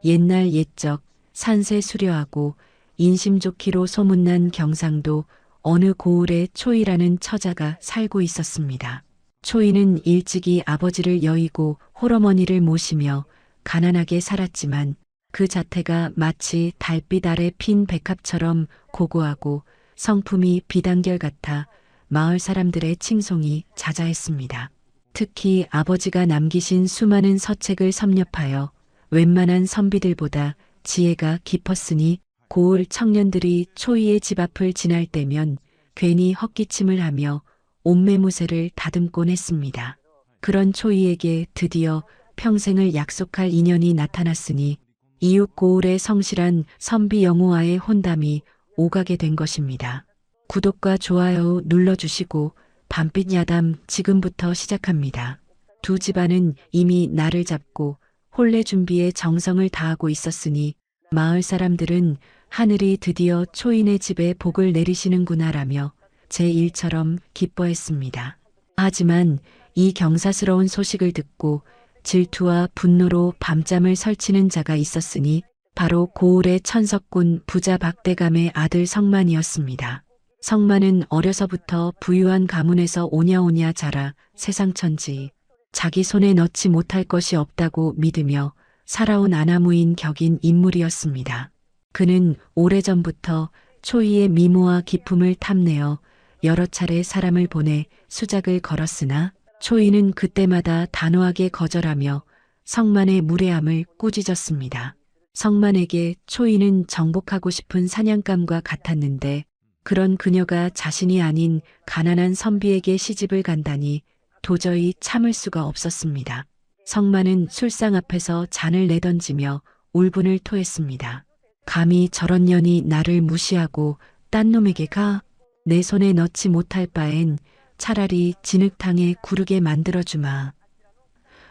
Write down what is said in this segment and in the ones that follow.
옛날 옛적 산세 수려하고 인심 좋기로 소문난 경상도 어느 고을에 초이라는 처자가 살고 있었습니다. 초이는 일찍이 아버지를 여의고 홀어머니를 모시며 가난하게 살았지만 그 자태가 마치 달빛 아래 핀 백합처럼 고고하고 성품이 비단결 같아 마을 사람들의 칭송이 자자했습니다. 특히 아버지가 남기신 수많은 서책을 섭렵하여 웬만한 선비들보다 지혜가 깊었으니 고을 청년들이 초이의 집 앞을 지날 때면 괜히 헛기침을 하며 옴매무새를 다듬곤 했습니다. 그런 초이에게 드디어 평생을 약속할 인연이 나타났으니 이웃 고을의 성실한 선비 영호와의 혼담이 오가게 된 것입니다. 구독과 좋아요 눌러주시고 밤빛 야담 지금부터 시작합니다. 두 집안은 이미 날을 잡고 혼례 준비에 정성을 다하고 있었으니 마을 사람들은 하늘이 드디어 초인의 집에 복을 내리시는구나라며 제1처럼 기뻐했습니다. 하지만 이 경사스러운 소식을 듣고 질투와 분노로 밤잠을 설치는 자가 있었으니 바로 고을의 천석군 부자 박대감의 아들 성만이었습니다. 성만은 어려서부터 부유한 가문에서 오냐오냐 자라 세상천지 자기 손에 넣지 못할 것이 없다고 믿으며 살아온 아나무인 격인 인물이었습니다. 그는 오래전부터 초이의 미모와 기품을 탐내어 여러 차례 사람을 보내 수작을 걸었으나 초이는 그때마다 단호하게 거절하며 성만의 무례함을 꾸짖었습니다. 성만에게 초이는 정복하고 싶은 사냥감과 같았는데 그런 그녀가 자신이 아닌 가난한 선비에게 시집을 간다니 도저히 참을 수가 없었습니다. 성만은 술상 앞에서 잔을 내던지며 울분을 토했습니다. 감히 저런 년이 나를 무시하고 딴 놈에게 가? 내 손에 넣지 못할 바엔 차라리 진흙탕에 구르게 만들어주마.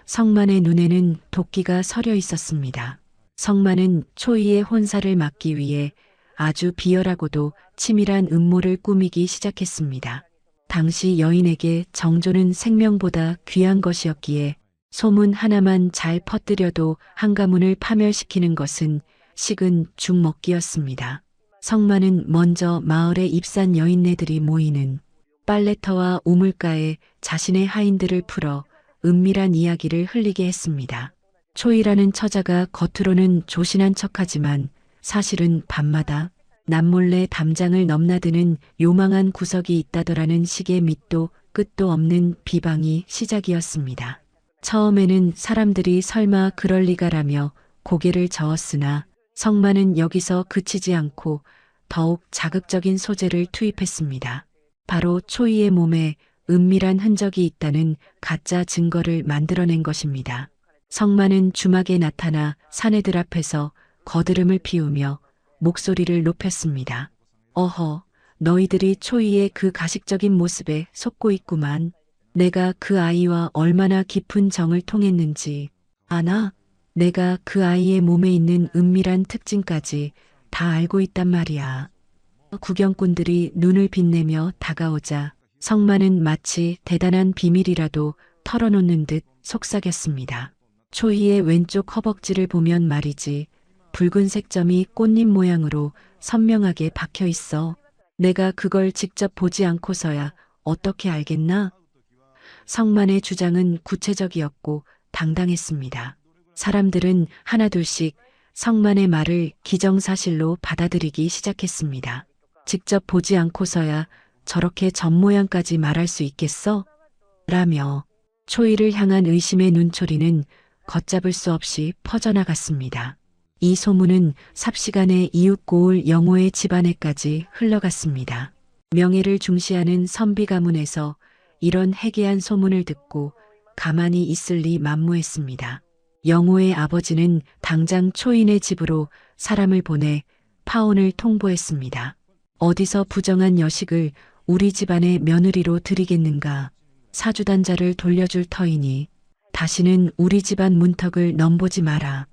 성만의 눈에는 도끼가 서려 있었습니다. 성만은 초이의 혼사를 막기 위해 아주 비열하고도 치밀한 음모를 꾸미기 시작했습니다. 당시 여인에게 정조는 생명보다 귀한 것이었기에 소문 하나만 잘 퍼뜨려도 한 가문을 파멸시키는 것은 식은 죽먹기였습니다. 성만은 먼저 마을의 입산 여인네들이 모이는 빨래터와 우물가에 자신의 하인들을 풀어 은밀한 이야기를 흘리게 했습니다. 초이라는 처자가 겉으로는 조신한 척하지만 사실은 밤마다 남몰래 담장을 넘나드는 요망한 구석이 있다더라는 식의 밑도 끝도 없는 비방이 시작이었습니다. 처음에는 사람들이 설마 그럴 리가라며 고개를 저었으나 성만은 여기서 그치지 않고 더욱 자극적인 소재를 투입했습니다. 바로 초이의 몸에 은밀한 흔적이 있다는 가짜 증거를 만들어낸 것입니다. 성만은 주막에 나타나 사내들 앞에서 거드름을 피우며 목소리를 높였습니다. 어허, 너희들이 초이의 그 가식적인 모습에 속고 있구만. 내가 그 아이와 얼마나 깊은 정을 통했는지 아나? 내가 그 아이의 몸에 있는 은밀한 특징까지 다 알고 있단 말이야. 구경꾼들이 눈을 빛내며 다가오자 성만은 마치 대단한 비밀이라도 털어놓는 듯 속삭였습니다. 초이의 왼쪽 허벅지를 보면 말이지 붉은색 점이 꽃잎 모양으로 선명하게 박혀 있어. 내가 그걸 직접 보지 않고서야 어떻게 알겠나? 성만의 주장은 구체적이었고 당당했습니다. 사람들은 하나둘씩 성만의 말을 기정사실로 받아들이기 시작했습니다. 직접 보지 않고서야 저렇게 젖모양까지 말할 수 있겠어? 라며 초이를 향한 의심의 눈초리는 걷잡을 수 없이 퍼져나갔습니다. 이 소문은 삽시간에 이웃 고을 영호의 집안에까지 흘러갔습니다. 명예를 중시하는 선비 가문에서 이런 해괴한 소문을 듣고 가만히 있을 리 만무했습니다. 영호의 아버지는 당장 초인의 집으로 사람을 보내 파혼을 통보했습니다. 어디서 부정한 여식을 우리 집안의 며느리로 들이겠는가. 사주단자를 돌려줄 터이니 다시는 우리 집안 문턱을 넘보지 마라.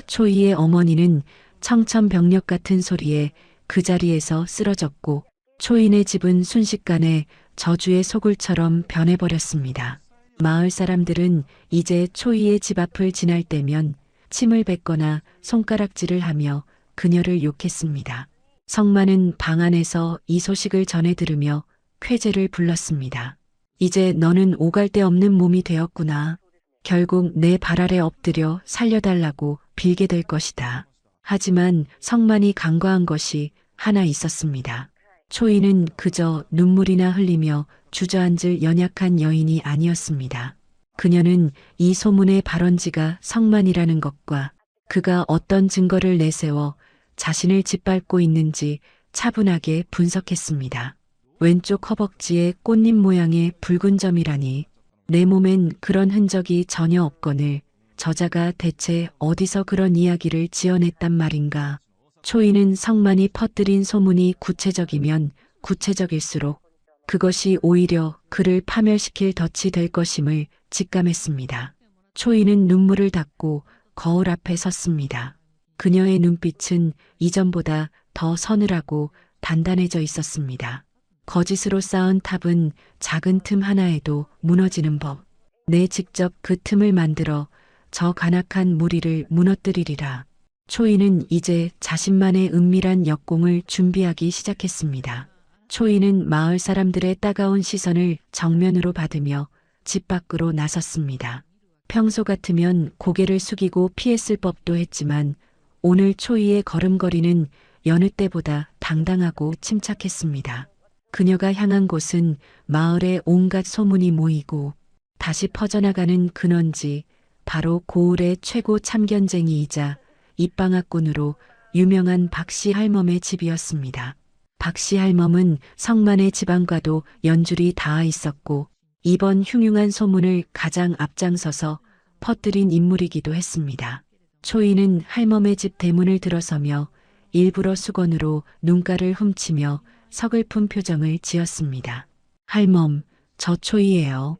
초이의 어머니는 청천벽력 같은 소리에 그 자리에서 쓰러졌고 초인의 집은 순식간에 저주의 소굴처럼 변해버렸습니다. 마을 사람들은 이제 초이의 집 앞을 지날 때면 침을 뱉거나 손가락질을 하며 그녀를 욕했습니다. 성만은 방 안에서 이 소식을 전해 들으며 쾌재를 불렀습니다. 이제 너는 오갈 데 없는 몸이 되었구나. 결국 내 발 아래 엎드려 살려달라고 빌게 될 것이다. 하지만 성만이 간과한 것이 하나 있었습니다. 초이는 그저 눈물이나 흘리며 주저앉을 연약한 여인이 아니었습니다. 그녀는 이 소문의 발원지가 성만이라는 것과 그가 어떤 증거를 내세워 자신을 짓밟고 있는지 차분하게 분석했습니다. 왼쪽 허벅지에 꽃잎 모양의 붉은 점이라니 내 몸엔 그런 흔적이 전혀 없거늘 저자가 대체 어디서 그런 이야기를 지어냈단 말인가. 초이는 성만이 퍼뜨린 소문이 구체적이면 구체적일수록 그것이 오히려 그를 파멸시킬 덫이 될 것임을 직감했습니다. 초이는 눈물을 닦고 거울 앞에 섰습니다. 그녀의 눈빛은 이전보다 더 서늘하고 단단해져 있었습니다. 거짓으로 쌓은 탑은 작은 틈 하나에도 무너지는 법. 내 직접 그 틈을 만들어 저 간악한 무리를 무너뜨리리라. 초이는 이제 자신만의 은밀한 역공을 준비하기 시작했습니다. 초이는 마을 사람들의 따가운 시선을 정면으로 받으며 집 밖으로 나섰습니다. 평소 같으면 고개를 숙이고 피했을 법도 했지만 오늘 초이의 걸음걸이는 여느 때보다 당당하고 침착했습니다. 그녀가 향한 곳은 마을의 온갖 소문이 모이고 다시 퍼져나가는 근원지, 바로 고을의 최고 참견쟁이이자 입방아꾼으로 유명한 박씨 할멈의 집이었습니다. 박씨 할멈은 성만의 집안과도 연줄이 닿아 있었고 이번 흉흉한 소문을 가장 앞장서서 퍼뜨린 인물이기도 했습니다. 초이는 할멈의 집 대문을 들어서며 일부러 수건으로 눈가를 훔치며 서글픈 표정을 지었습니다. 할멈, 저 초이예요.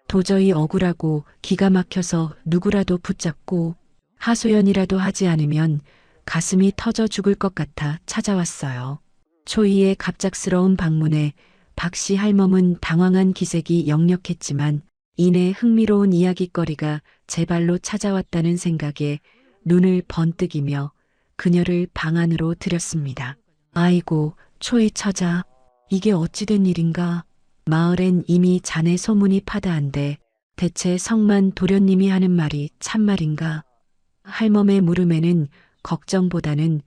도저히 억울하고 기가 막혀서 누구라도 붙잡고 하소연이라도 하지 않으면 가슴이 터져 죽을 것 같아 찾아왔어요. 초이의 갑작스러운 방문에 박씨 할멈은 당황한 기색이 역력했지만 이내 흥미로운 이야깃거리가 제 발로 찾아왔다는 생각에 눈을 번뜩이며 그녀를 방 안으로 들였습니다. 아이고, 초이 처자, 이게 어찌된 일인가. 마을엔 이미 자네 소문이 파다한데 대체 성만 도련님이 하는 말이 참말인가. 할멈의 물음에는 걱정보다는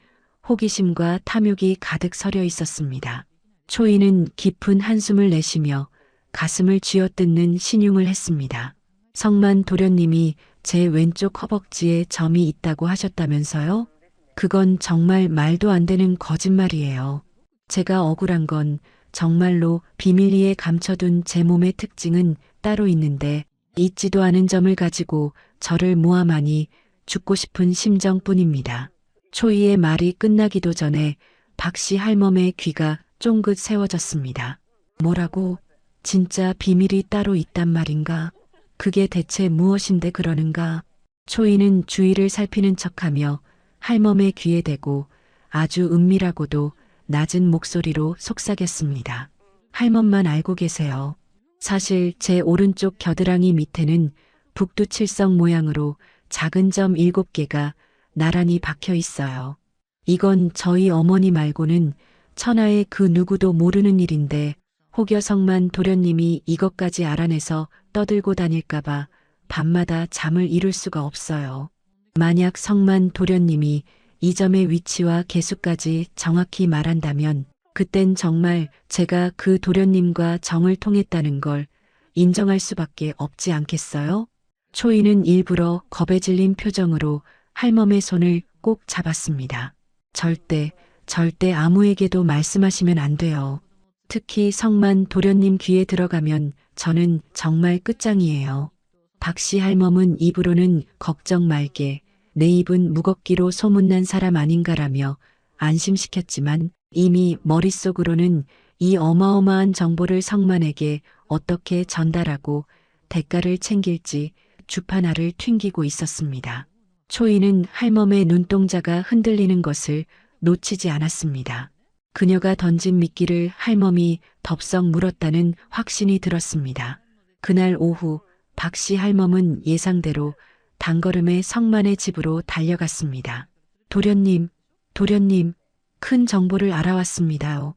호기심과 탐욕이 가득 서려 있었습니다. 초이는 깊은 한숨을 내쉬며 가슴을 쥐어뜯는 신용을 했습니다. 성만 도련님이 제 왼쪽 허벅지에 점이 있다고 하셨다면서요? 그건 정말 말도 안 되는 거짓말이에요. 제가 억울한 건 정말로 비밀리에 감춰둔 제 몸의 특징은 따로 있는데 있지도 않은 점을 가지고 저를 모함하니 죽고 싶은 심정뿐입니다. 초이의 말이 끝나기도 전에 박씨 할멈의 귀가 쫑긋 세워졌습니다. 뭐라고? 진짜 비밀이 따로 있단 말인가? 그게 대체 무엇인데 그러는가? 초이는 주위를 살피는 척하며 할멈의 귀에 대고 아주 은밀하고도 낮은 목소리로 속삭였습니다. 할멈만 알고 계세요. 사실 제 오른쪽 겨드랑이 밑에는 북두칠성 모양으로 작은 점 7개가 나란히 박혀 있어요. 이건 저희 어머니 말고는 천하의 그 누구도 모르는 일인데 혹여 성만 도련님이 이것까지 알아내서 떠들고 다닐까봐 밤마다 잠을 이룰 수가 없어요. 만약 성만 도련님이 이 점의 위치와 개수까지 정확히 말한다면 그땐 정말 제가 그 도련님과 정을 통했다는 걸 인정할 수밖에 없지 않겠어요? 초이는 일부러 겁에 질린 표정으로 할멈의 손을 꼭 잡았습니다. 절대 아무에게도 말씀하시면 안 돼요. 특히 성만 도련님 귀에 들어가면 저는 정말 끝장이에요. 박씨 할멈은 입으로는 걱정 말게, 내 입은 무겁기로 소문난 사람 아닌가라며 안심시켰지만 이미 머릿속으로는 이 어마어마한 정보를 성만에게 어떻게 전달하고 대가를 챙길지 주판알을 튕기고 있었습니다. 초이는 할멈의 눈동자가 흔들리는 것을 놓치지 않았습니다. 그녀가 던진 미끼를 할멈이 덥석 물었다는 확신이 들었습니다. 그날 오후 박씨 할멈은 예상대로 단걸음에 성만의 집으로 달려갔습니다. 도련님, 도련님, 큰 정보를 알아왔습니다.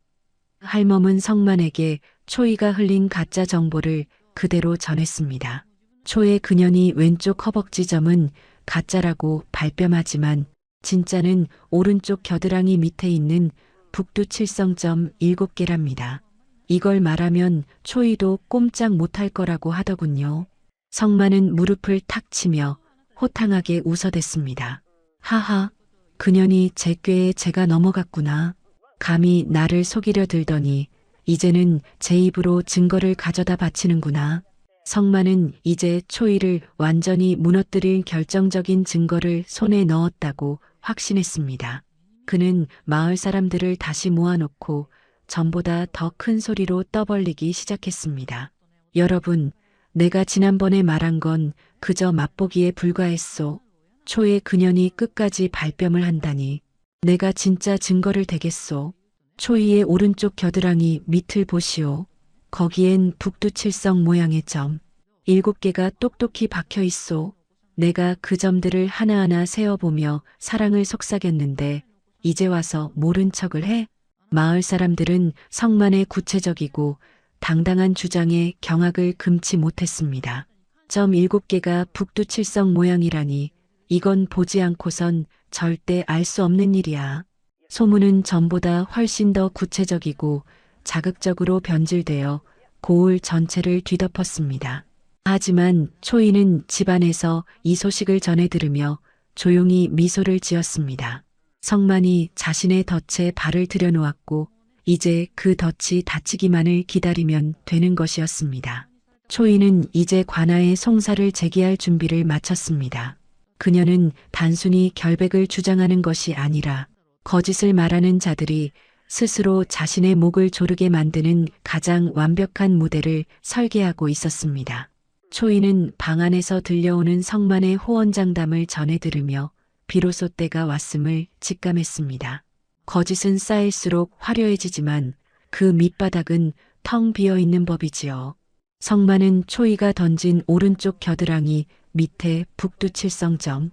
할멈은 성만에게 초이가 흘린 가짜 정보를 그대로 전했습니다. 초의 그년이 왼쪽 허벅지 점은 가짜라고 발뺌하지만 진짜는 오른쪽 겨드랑이 밑에 있는 북두칠성점 7개랍니다. 이걸 말하면 초이도 꼼짝 못할 거라고 하더군요. 성만은 무릎을 탁 치며 호탕하게 웃어댔습니다. 하하, 그년이 제 꾀에 제가 넘어갔구나. 감히 나를 속이려 들더니 이제는 제 입으로 증거를 가져다 바치는구나. 성만은 이제 초이를 완전히 무너뜨릴 결정적인 증거를 손에 넣었다고 확신했습니다. 그는 마을 사람들을 다시 모아놓고 전보다 더 큰 소리로 떠벌리기 시작했습니다. 여러분, 내가 지난번에 말한 건 그저 맛보기에 불과했소. 초의 그년이 끝까지 발뺌을 한다니 내가 진짜 증거를 대겠소. 초이의 오른쪽 겨드랑이 밑을 보시오. 거기엔 북두칠성 모양의 점 7개가 똑똑히 박혀 있소. 내가 그 점들을 하나하나 세어보며 사랑을 속삭였는데 이제 와서 모른 척을 해? 마을 사람들은 성만의 구체적이고 당당한 주장에 경악을 금치 못했습니다. 점 7개가 북두칠성 모양이라니 이건 보지 않고선 절대 알 수 없는 일이야. 소문은 전보다 훨씬 더 구체적이고 자극적으로 변질되어 고을 전체를 뒤덮었습니다. 하지만 초이는 집안에서 이 소식을 전해 들으며 조용히 미소를 지었습니다. 성만이 자신의 덫에 발을 들여놓았고 이제 그 덫이 닫히기만을 기다리면 되는 것이었습니다. 초이는 이제 관아에 송사를 제기할 준비를 마쳤습니다. 그녀는 단순히 결백을 주장하는 것이 아니라 거짓을 말하는 자들이 스스로 자신의 목을 조르게 만드는 가장 완벽한 무대를 설계하고 있었습니다. 초이는 방 안에서 들려오는 성만의 호언장담을 전해 들으며 비로소 때가 왔음을 직감했습니다. 거짓은 쌓일수록 화려해지지만 그 밑바닥은 텅 비어 있는 법이지요. 성만은 초이가 던진 오른쪽 겨드랑이 밑에 북두칠성점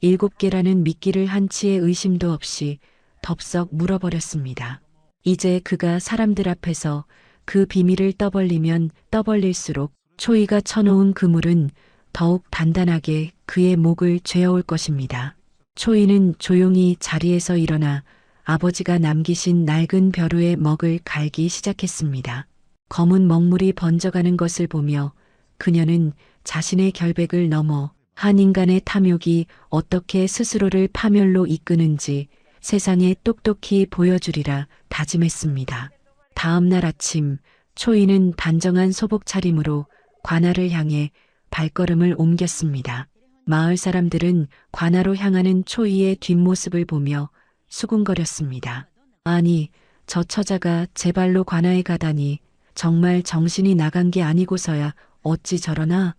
7개라는 미끼를 한치의 의심도 없이 덥석 물어버렸습니다. 이제 그가 사람들 앞에서 그 비밀을 떠벌리면 떠벌릴수록 초이가 쳐놓은 그물은 더욱 단단하게 그의 목을 죄어올 것입니다. 초이는 조용히 자리에서 일어나 아버지가 남기신 낡은 벼루의 먹을 갈기 시작했습니다. 검은 먹물이 번져가는 것을 보며 그녀는 자신의 결백을 넘어 한 인간의 탐욕이 어떻게 스스로를 파멸로 이끄는지 세상에 똑똑히 보여주리라 다짐했습니다. 다음 날 아침 초이는 단정한 소복 차림으로 관아를 향해 발걸음을 옮겼습니다. 마을 사람들은 관아로 향하는 초이의 뒷모습을 보며 수군거렸습니다. 아니, 저 처자가 제 발로 관아에 가다니 정말 정신이 나간 게 아니고서야 어찌 저러나?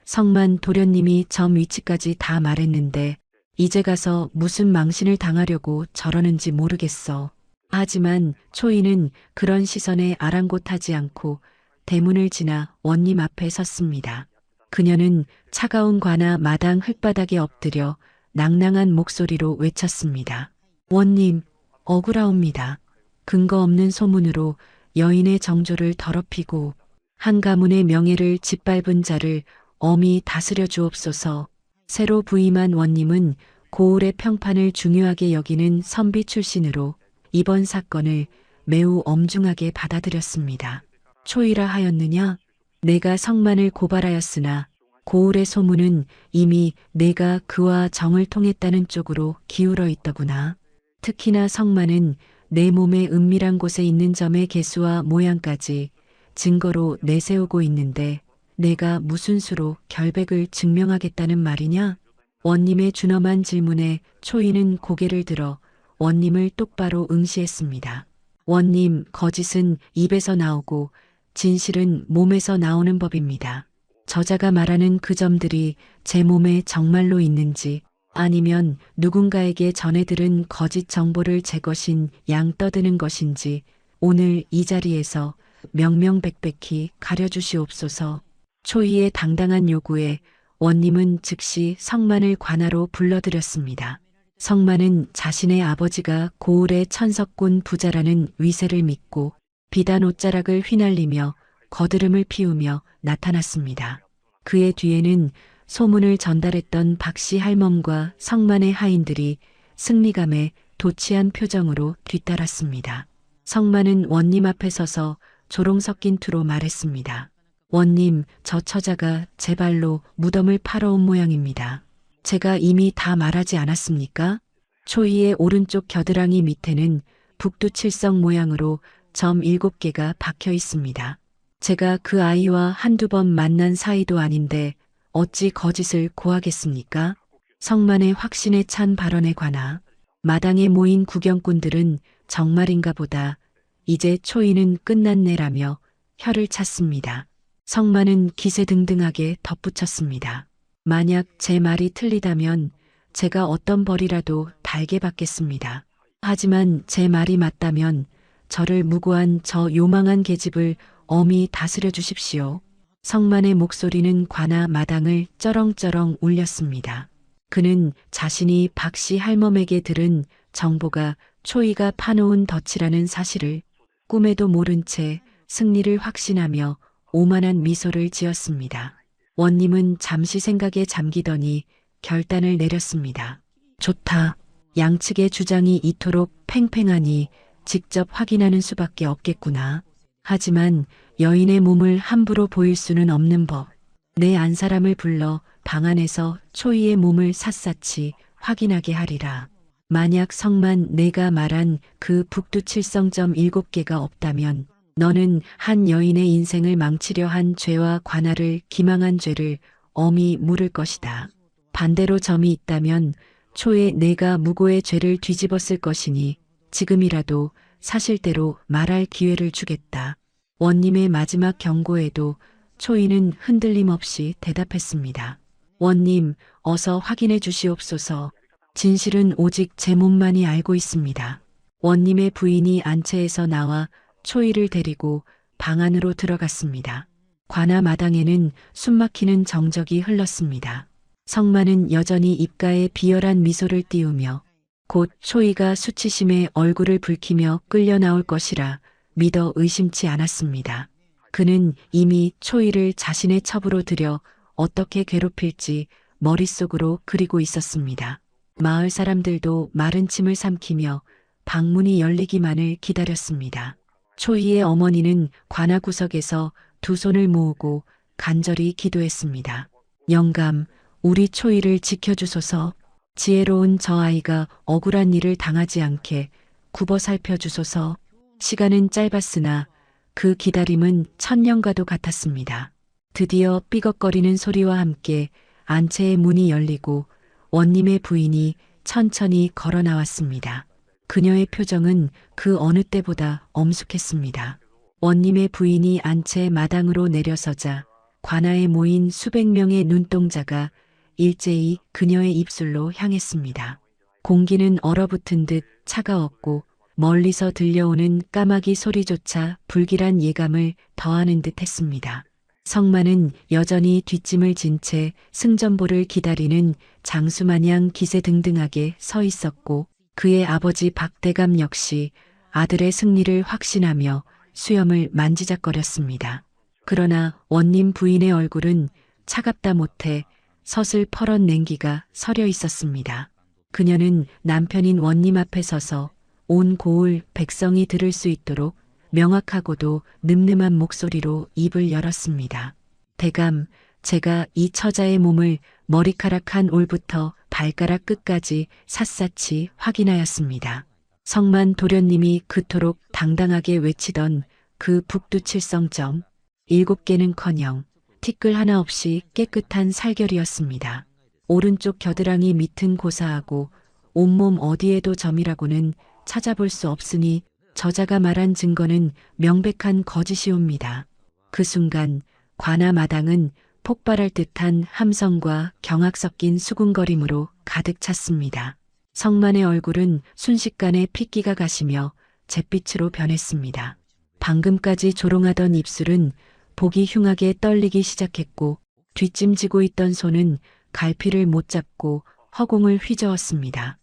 성만 도련님이 점 위치까지 다 말했는데 이제 가서 무슨 망신을 당하려고 저러는지 모르겠어. 하지만 초이는 그런 시선에 아랑곳하지 않고 대문을 지나 원님 앞에 섰습니다. 그녀는 차가운 관아 마당 흙바닥에 엎드려 낭낭한 목소리로 외쳤습니다. 원님, 억울하옵니다. 근거 없는 소문으로 여인의 정조를 더럽히고 한 가문의 명예를 짓밟은 자를 엄히 다스려 주옵소서. 새로 부임한 원님은 고을의 평판을 중요하게 여기는 선비 출신으로 이번 사건을 매우 엄중하게 받아들였습니다. 초이라 하였느냐? 내가 성만을 고발하였으나 고을의 소문은 이미 내가 그와 정을 통했다는 쪽으로 기울어 있더구나. 특히나 성만은 내 몸의 은밀한 곳에 있는 점의 개수와 모양까지 증거로 내세우고 있는데 내가 무슨 수로 결백을 증명하겠다는 말이냐? 원님의 준엄한 질문에 초이는 고개를 들어 원님을 똑바로 응시했습니다. 원님, 거짓은 입에서 나오고 진실은 몸에서 나오는 법입니다. 저자가 말하는 그 점들이 제 몸에 정말로 있는지 아니면 누군가에게 전해 들은 거짓 정보를 제 것인 양 떠드는 것인지 오늘 이 자리에서 명명백백히 가려주시옵소서. 초이의 당당한 요구에 원님은 즉시 성만을 관하로 불러들였습니다. 성만은 자신의 아버지가 고을의 천석군 부자라는 위세를 믿고 비단 옷자락을 휘날리며 거드름을 피우며 나타났습니다. 그의 뒤에는 소문을 전달했던 박씨 할멈과 성만의 하인들이 승리감에 도취한 표정으로 뒤따랐습니다. 성만은 원님 앞에 서서 조롱 섞인 투로 말했습니다. 원님, 저 처자가 제 발로 무덤을 팔아온 모양입니다. 제가 이미 다 말하지 않았습니까? 초이의 오른쪽 겨드랑이 밑에는 북두칠성 모양으로 점 7개가 박혀 있습니다. 제가 그 아이와 한두 번 만난 사이도 아닌데 어찌 거짓을 고하겠습니까? 성만의 확신에 찬 발언에 관하 마당에 모인 구경꾼들은 정말인가 보다 이제 초이는 끝났네라며 혀를 찼습니다. 성만은 기세등등하게 덧붙였습니다. 만약 제 말이 틀리다면 제가 어떤 벌이라도 달게 받겠습니다. 하지만 제 말이 맞다면 저를 무고한 저 요망한 계집을 엄히 다스려 주십시오. 성만의 목소리는 관아 마당을 쩌렁쩌렁 울렸습니다. 그는 자신이 박씨 할멈에게 들은 정보가 초이가 파놓은 덫이라는 사실을 꿈에도 모른 채 승리를 확신하며 오만한 미소를 지었습니다. 원님은 잠시 생각에 잠기더니 결단을 내렸습니다. 좋다. 양측의 주장이 이토록 팽팽하니 직접 확인하는 수밖에 없겠구나. 하지만 여인의 몸을 함부로 보일 수는 없는 법. 내 안사람을 불러 방 안에서 초이의 몸을 샅샅이 확인하게 하리라. 만약 성만 내가 말한 그 북두칠성점 7개가 없다면 너는 한 여인의 인생을 망치려 한 죄와 관할을 기망한 죄를 엄히 물을 것이다. 반대로 점이 있다면 초에 내가 무고의 죄를 뒤집었을 것이니 지금이라도 사실대로 말할 기회를 주겠다. 원님의 마지막 경고에도 초이는 흔들림 없이 대답했습니다. 원님, 어서 확인해 주시옵소서. 진실은 오직 제 몸만이 알고 있습니다. 원님의 부인이 안채에서 나와 초이를 데리고 방 안으로 들어갔습니다. 관아 마당에는 숨막히는 정적이 흘렀습니다. 성만은 여전히 입가에 비열한 미소를 띄우며 곧 초이가 수치심에 얼굴을 붉히며 끌려 나올 것이라 믿어 의심치 않았습니다. 그는 이미 초이를 자신의 첩으로 들여 어떻게 괴롭힐지 머릿속으로 그리고 있었습니다. 마을 사람들도 마른 침을 삼키며 방문이 열리기만을 기다렸습니다. 초이의 어머니는 관아 구석에서 두 손을 모으고 간절히 기도했습니다. 영감, 우리 초이를 지켜주소서. 지혜로운 저 아이가 억울한 일을 당하지 않게 굽어 살펴주소서. 시간은 짧았으나 그 기다림은 천년과도 같았습니다. 드디어 삐걱거리는 소리와 함께 안채의 문이 열리고 원님의 부인이 천천히 걸어 나왔습니다. 그녀의 표정은 그 어느 때보다 엄숙했습니다. 원님의 부인이 안채 마당으로 내려서자 관아에 모인 수백 명의 눈동자가 일제히 그녀의 입술로 향했습니다. 공기는 얼어붙은 듯 차가웠고 멀리서 들려오는 까마귀 소리조차 불길한 예감을 더하는 듯 했습니다. 성만은 여전히 뒷짐을 진 채 승전보를 기다리는 장수마냥 기세등등하게 서 있었고 그의 아버지 박대감 역시 아들의 승리를 확신하며 수염을 만지작거렸습니다. 그러나 원님 부인의 얼굴은 차갑다 못해 서슬퍼런 냉기가 서려 있었습니다. 그녀는 남편인 원님 앞에 서서 온 고을 백성이 들을 수 있도록 명확하고도 늠름한 목소리로 입을 열었습니다. 대감, 제가 이 처자의 몸을 머리카락 한 올부터 발가락 끝까지 샅샅이 확인하였습니다. 성만 도련님이 그토록 당당하게 외치던 그 북두칠성점 7개는커녕 티끌 하나 없이 깨끗한 살결이었습니다. 오른쪽 겨드랑이 밑은 고사하고 온몸 어디에도 점이라고는 찾아볼 수 없으니 저자가 말한 증거는 명백한 거짓이옵니다. 그 순간 관아 마당은 폭발할 듯한 함성과 경악 섞인 수군거림으로 가득 찼습니다. 성만의 얼굴은 순식간에 핏기가 가시며 잿빛으로 변했습니다. 방금까지 조롱하던 입술은 보기 흉하게 떨리기 시작했고 뒷짐지고 있던 손은 갈피를 못 잡고 허공을 휘저었습니다.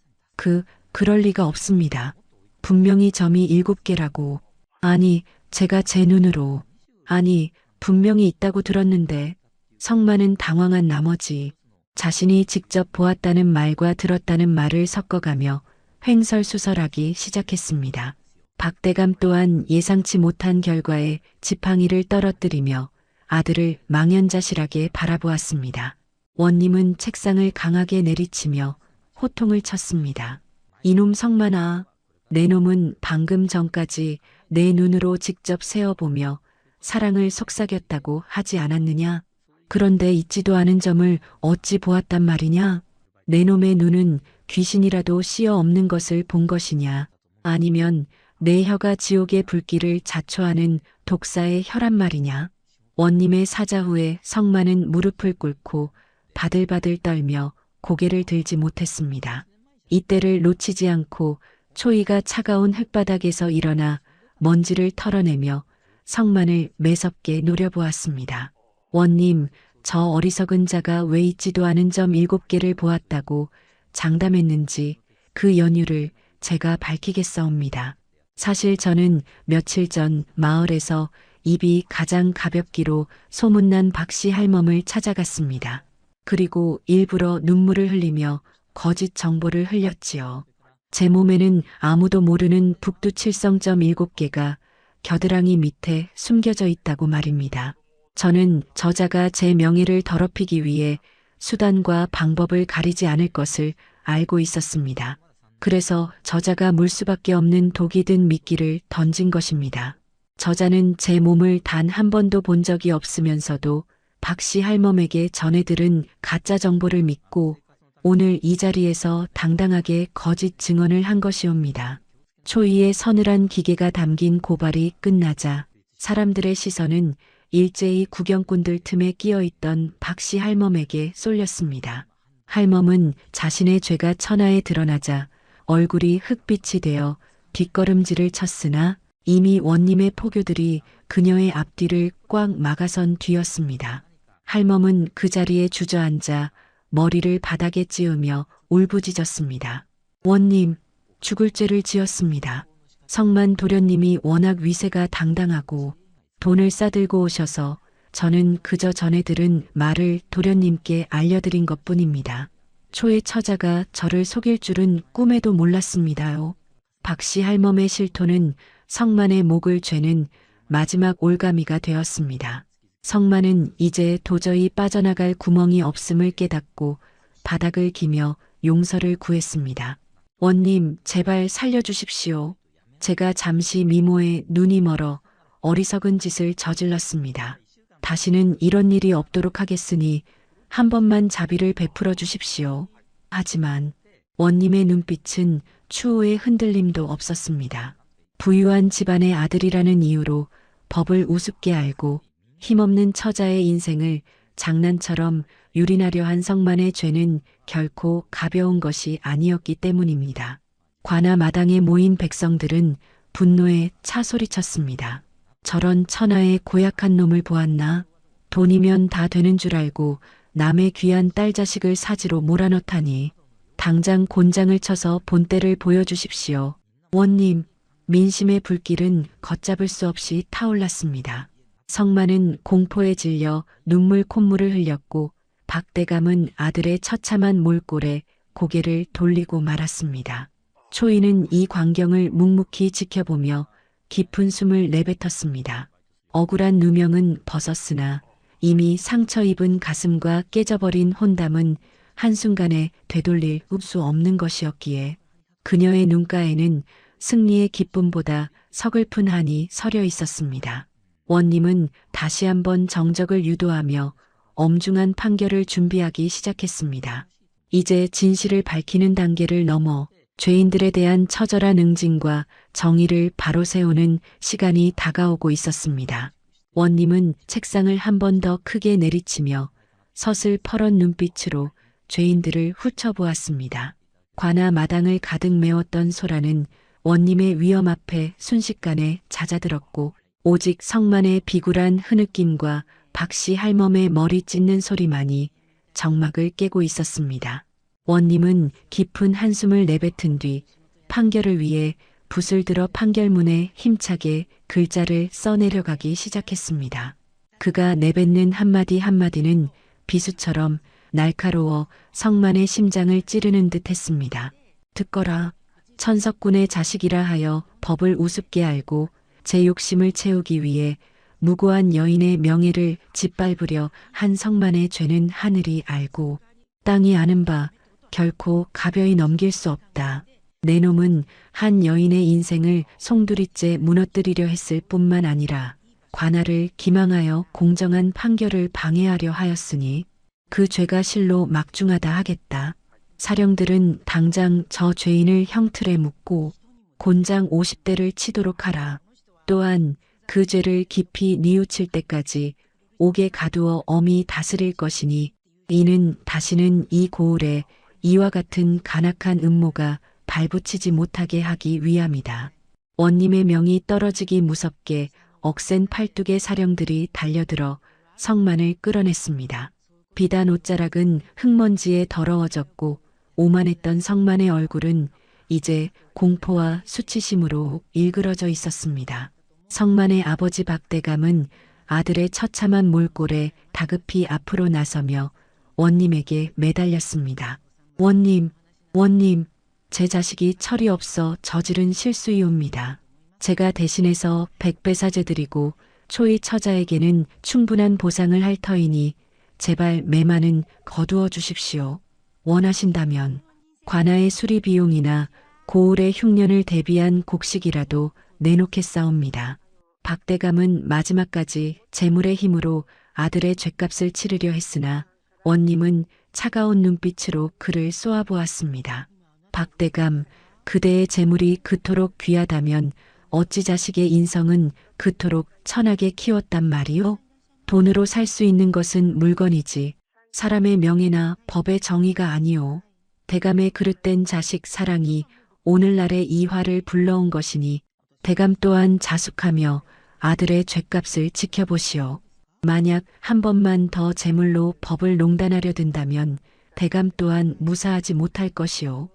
그럴 리가 없습니다. 분명히 점이 7개라고. 아니, 제가 제 눈으로. 아니, 분명히 있다고 들었는데. 성만은 당황한 나머지 자신이 직접 보았다는 말과 들었다는 말을 섞어가며 횡설수설하기 시작했습니다. 박대감 또한 예상치 못한 결과에 지팡이를 떨어뜨리며 아들을 망연자실하게 바라보았습니다. 원님은 책상을 강하게 내리치며 호통을 쳤습니다. 이놈 성만아, 내 놈은 방금 전까지 내 눈으로 직접 세어보며 사랑을 속삭였다고 하지 않았느냐? 그런데 있지도 않은 점을 어찌 보았단 말이냐? 내 놈의 눈은 귀신이라도 씌어 없는 것을 본 것이냐? 아니면 내 혀가 지옥의 불길을 자초하는 독사의 혀란 말이냐? 원님의 사자 후에 성만은 무릎을 꿇고 바들바들 떨며 고개를 들지 못했습니다. 이때를 놓치지 않고 초이가 차가운 흙바닥에서 일어나 먼지를 털어내며 성만을 매섭게 노려보았습니다. 원님, 저 어리석은 자가 왜 있지도 않은 점 7개를 보았다고 장담했는지 그 연유를 제가 밝히겠사옵니다. 사실 저는 며칠 전 마을에서 입이 가장 가볍기로 소문난 박씨 할멈을 찾아갔습니다. 그리고 일부러 눈물을 흘리며 거짓 정보를 흘렸지요. 제 몸에는 아무도 모르는 북두칠성점 7개가 겨드랑이 밑에 숨겨져 있다고 말입니다. 저는 저자가 제 명예를 더럽히기 위해 수단과 방법을 가리지 않을 것을 알고 있었습니다. 그래서 저자가 물 수밖에 없는 독이 든 미끼를 던진 것입니다. 저자는 제 몸을 단 한 번도 본 적이 없으면서도 박씨 할멈에게 전해 들은 가짜 정보를 믿고 오늘 이 자리에서 당당하게 거짓 증언을 한 것이옵니다. 초이의 서늘한 기계가 담긴 고발이 끝나자 사람들의 시선은 일제히 구경꾼들 틈에 끼어 있던 박씨 할멈에게 쏠렸습니다. 할멈은 자신의 죄가 천하에 드러나자 얼굴이 흑빛이 되어 뒷걸음질을 쳤으나 이미 원님의 포교들이 그녀의 앞뒤를 꽉 막아선 뒤였습니다. 할멈은 그 자리에 주저앉아 머리를 바닥에 찌우며 울부짖었습니다. 원님, 죽을 죄를 지었습니다. 성만 도련님이 워낙 위세가 당당하고 돈을 싸들고 오셔서 저는 그저 전에 들은 말을 도련님께 알려드린 것뿐입니다. 초의 처자가 저를 속일 줄은 꿈에도 몰랐습니다요. 박씨 할멈의 실토는 성만의 목을 죄는 마지막 올가미가 되었습니다. 성만은 이제 도저히 빠져나갈 구멍이 없음을 깨닫고 바닥을 기며 용서를 구했습니다. 원님, 제발 살려주십시오. 제가 잠시 미모에 눈이 멀어 어리석은 짓을 저질렀습니다. 다시는 이런 일이 없도록 하겠으니 한 번만 자비를 베풀어 주십시오. 하지만 원님의 눈빛은 추호의 흔들림도 없었습니다. 부유한 집안의 아들이라는 이유로 법을 우습게 알고 힘없는 처자의 인생을 장난처럼 유린하려 한 성만의 죄는 결코 가벼운 것이 아니었기 때문입니다. 관아 마당에 모인 백성들은 분노에 차 소리쳤습니다. 저런 천하의 고약한 놈을 보았나? 돈이면 다 되는 줄 알고 남의 귀한 딸 자식을 사지로 몰아넣다니. 당장 곤장을 쳐서 본때를 보여주십시오. 원님, 민심의 불길은 걷잡을 수 없이 타올랐습니다. 성만은 공포에 질려 눈물 콧물을 흘렸고 박대감은 아들의 처참한 몰골에 고개를 돌리고 말았습니다. 초이는 이 광경을 묵묵히 지켜보며 깊은 숨을 내뱉었습니다. 억울한 누명은 벗었으나 이미 상처 입은 가슴과 깨져버린 혼담은 한순간에 되돌릴 수 없는 것이었기에 그녀의 눈가에는 승리의 기쁨보다 서글픈 한이 서려 있었습니다. 원님은 다시 한번 정적을 유도하며 엄중한 판결을 준비하기 시작했습니다. 이제 진실을 밝히는 단계를 넘어 죄인들에 대한 처절한 응징과 정의를 바로 세우는 시간이 다가오고 있었습니다. 원님은 책상을 한 번 더 크게 내리치며 서슬퍼런 눈빛으로 죄인들을 훑어보았습니다. 관아 마당을 가득 메웠던 소라는 원님의 위엄 앞에 순식간에 잦아들었고 오직 성만의 비굴한 흐느낌과 박씨 할멈의 머리 찢는 소리만이 정막을 깨고 있었습니다. 원님은 깊은 한숨을 내뱉은 뒤 판결을 위해 붓을 들어 판결문에 힘차게 글자를 써내려가기 시작했습니다. 그가 내뱉는 한마디 한마디는 비수처럼 날카로워 성만의 심장을 찌르는 듯 했습니다. 듣거라. 천석군의 자식이라 하여 법을 우습게 알고 제 욕심을 채우기 위해 무고한 여인의 명예를 짓밟으려 한 성만의 죄는 하늘이 알고 땅이 아는 바 결코 가벼이 넘길 수 없다. 내 놈은 한 여인의 인생을 송두리째 무너뜨리려 했을 뿐만 아니라 관할을 기망하여 공정한 판결을 방해하려 하였으니 그 죄가 실로 막중하다 하겠다. 사령들은 당장 저 죄인을 형틀에 묶고 곤장 50대를 치도록 하라. 또한 그 죄를 깊이 뉘우칠 때까지 옥에 가두어 엄히 다스릴 것이니 이는 다시는 이 고을에 이와 같은 간악한 음모가 발붙이지 못하게 하기 위함이다. 원님의 명이 떨어지기 무섭게 억센 팔뚝의 사령들이 달려들어 성만을 끌어냈습니다. 비단 옷자락은 흙먼지에 더러워졌고 오만했던 성만의 얼굴은 이제 공포와 수치심으로 일그러져 있었습니다. 성만의 아버지 박대감은 아들의 처참한 몰골에 다급히 앞으로 나서며 원님에게 매달렸습니다. 원님, 원님, 제 자식이 철이 없어 저지른 실수이옵니다. 제가 대신해서 백배사죄 드리고 초이 처자에게는 충분한 보상을 할 터이니 제발 매만은 거두어 주십시오. 원하신다면 관아의 수리 비용이나 고을의 흉년을 대비한 곡식이라도 내놓겠사옵니다. 박대감은 마지막까지 재물의 힘으로 아들의 죗값을 치르려 했으나 원님은 차가운 눈빛으로 그를 쏘아보았습니다. 박대감, 그대의 재물이 그토록 귀하다면 어찌 자식의 인성은 그토록 천하게 키웠단 말이오? 돈으로 살 수 있는 것은 물건이지 사람의 명예나 법의 정의가 아니오. 대감의 그릇된 자식 사랑이 오늘날의 이 화를 불러온 것이니 대감 또한 자숙하며 아들의 죗값을 지켜보시오. 만약 한 번만 더 재물로 법을 농단하려 든다면 대감 또한 무사하지 못할 것이오.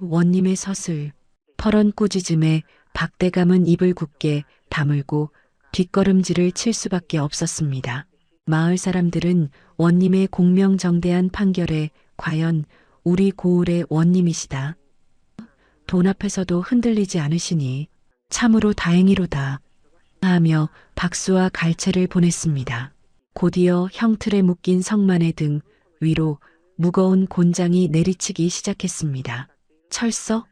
원님의 서슬, 퍼런 꾸짖음에 박대감은 입을 굳게 다물고 뒷걸음질을 칠 수밖에 없었습니다. 마을 사람들은 원님의 공명정대한 판결에 과연 우리 고을의 원님이시다. 돈 앞에서도 흔들리지 않으시니 참으로 다행이로다 하며 박수와 갈채를 보냈습니다. 곧이어 형틀에 묶인 성만의 등 위로 무거운 곤장이 내리치기 시작했습니다. 철서?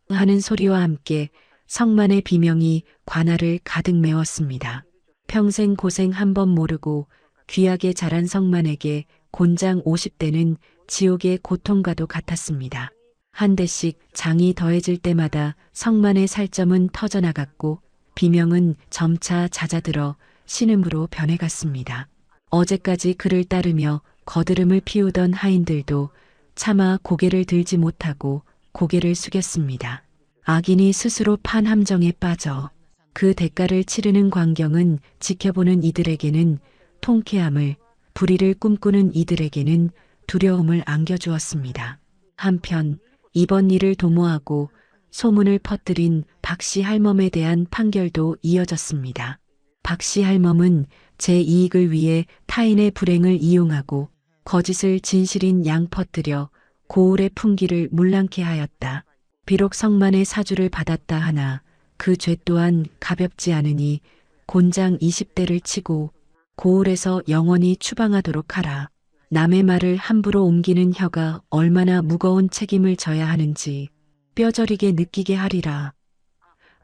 하는 소리와 함께 성만의 비명이 관아를 가득 메웠습니다. 평생 고생 한 번 모르고 귀하게 자란 성만에게 곤장 50대는 지옥의 고통과도 같았습니다. 한 대씩 장이 더해질 때마다 성만의 살점은 터져나갔고 비명은 점차 잦아들어 신음으로 변해갔습니다. 어제까지 그를 따르며 거드름을 피우던 하인들도 차마 고개를 들지 못하고 고개를 숙였습니다. 악인이 스스로 판 함정에 빠져 그 대가를 치르는 광경은 지켜보는 이들에게는 통쾌함을, 불의를 꿈꾸는 이들에게는 두려움을 안겨주었습니다. 한편 이번 일을 도모하고 소문을 퍼뜨린 박씨 할멈에 대한 판결도 이어졌습니다. 박씨 할멈은 제 이익을 위해 타인의 불행을 이용하고 거짓을 진실인 양 퍼뜨려 고을의 풍기를 물랑케 하였다. 비록 성만의 사주를 받았다 하나 그 죄 또한 가볍지 않으니 곤장 20대를 치고 고을에서 영원히 추방하도록 하라. 남의 말을 함부로 옮기는 혀가 얼마나 무거운 책임을 져야 하는지 뼈저리게 느끼게 하리라.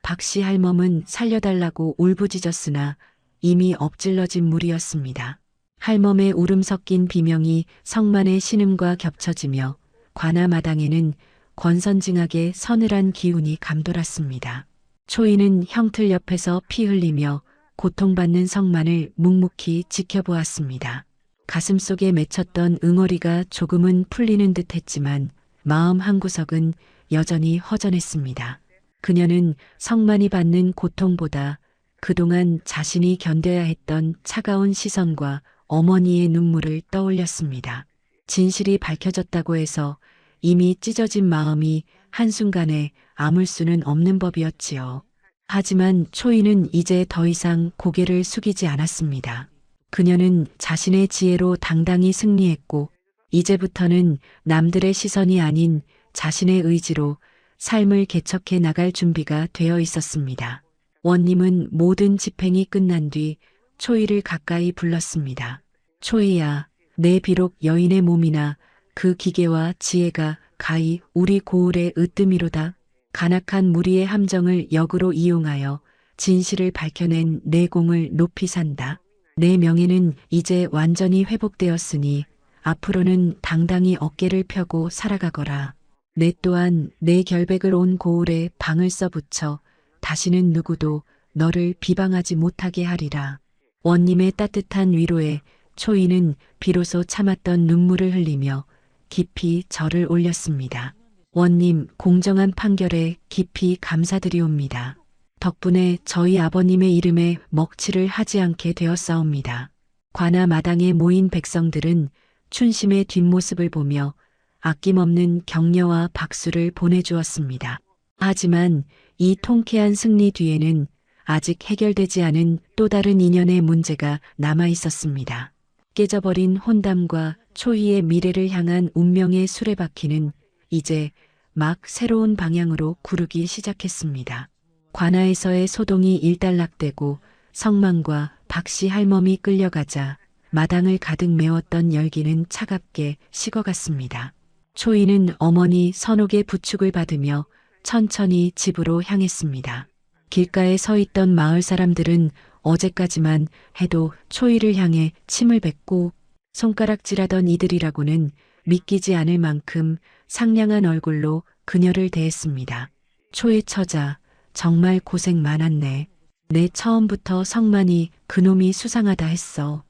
박씨 할멈은 살려달라고 울부짖었으나 이미 엎질러진 물이었습니다. 할멈의 울음 섞인 비명이 성만의 신음과 겹쳐지며 관아 마당에는 권선징하게 서늘한 기운이 감돌았습니다. 초이는 형틀 옆에서 피 흘리며 고통받는 성만을 묵묵히 지켜보았습니다. 가슴속에 맺혔던 응어리가 조금은 풀리는 듯 했지만 마음 한구석은 여전히 허전했습니다. 그녀는 성만이 받는 고통보다 그동안 자신이 견뎌야 했던 차가운 시선과 어머니의 눈물을 떠올렸습니다. 진실이 밝혀졌다고 해서 이미 찢어진 마음이 한순간에 아물 수는 없는 법이었지요. 하지만 초이는 이제 더 이상 고개를 숙이지 않았습니다. 그녀는 자신의 지혜로 당당히 승리했고 이제부터는 남들의 시선이 아닌 자신의 의지로 삶을 개척해 나갈 준비가 되어 있었습니다. 원님은 모든 집행이 끝난 뒤 초이를 가까이 불렀습니다. 초이야, 내 비록 여인의 몸이나 그 기계와 지혜가 가히 우리 고을의 으뜸이로다. 간악한 무리의 함정을 역으로 이용하여 진실을 밝혀낸 내 공을 높이 산다. 내 명예는 이제 완전히 회복되었으니 앞으로는 당당히 어깨를 펴고 살아가거라. 내 또한 내 결백을 온 고을에 방을 써붙여 다시는 누구도 너를 비방하지 못하게 하리라. 원님의 따뜻한 위로에 초이는 비로소 참았던 눈물을 흘리며 깊이 절을 올렸습니다. 원님, 공정한 판결에 깊이 감사드리옵니다. 덕분에 저희 아버님의 이름에 먹칠을 하지 않게 되었사옵니다. 관아 마당에 모인 백성들은 춘심의 뒷모습을 보며 아낌없는 격려와 박수를 보내주었습니다. 하지만 이 통쾌한 승리 뒤에는 아직 해결되지 않은 또 다른 인연의 문제가 남아 있었습니다. 깨져버린 혼담과 초이의 미래를 향한 운명의 수레바퀴는 이제 막 새로운 방향으로 구르기 시작했습니다. 관아에서의 소동이 일단락되고 성만과 박씨 할멈이 끌려가자 마당을 가득 메웠던 열기는 차갑게 식어갔습니다. 초이는 어머니 선옥의 부축을 받으며 천천히 집으로 향했습니다. 길가에 서 있던 마을 사람들은 어제까지만 해도 초이를 향해 침을 뱉고 손가락질하던 이들이라고는 믿기지 않을 만큼 상냥한 얼굴로 그녀를 대했습니다. 초의 처자, 정말 고생 많았네. 내 처음부터 성만이 그놈이 수상하다 했어.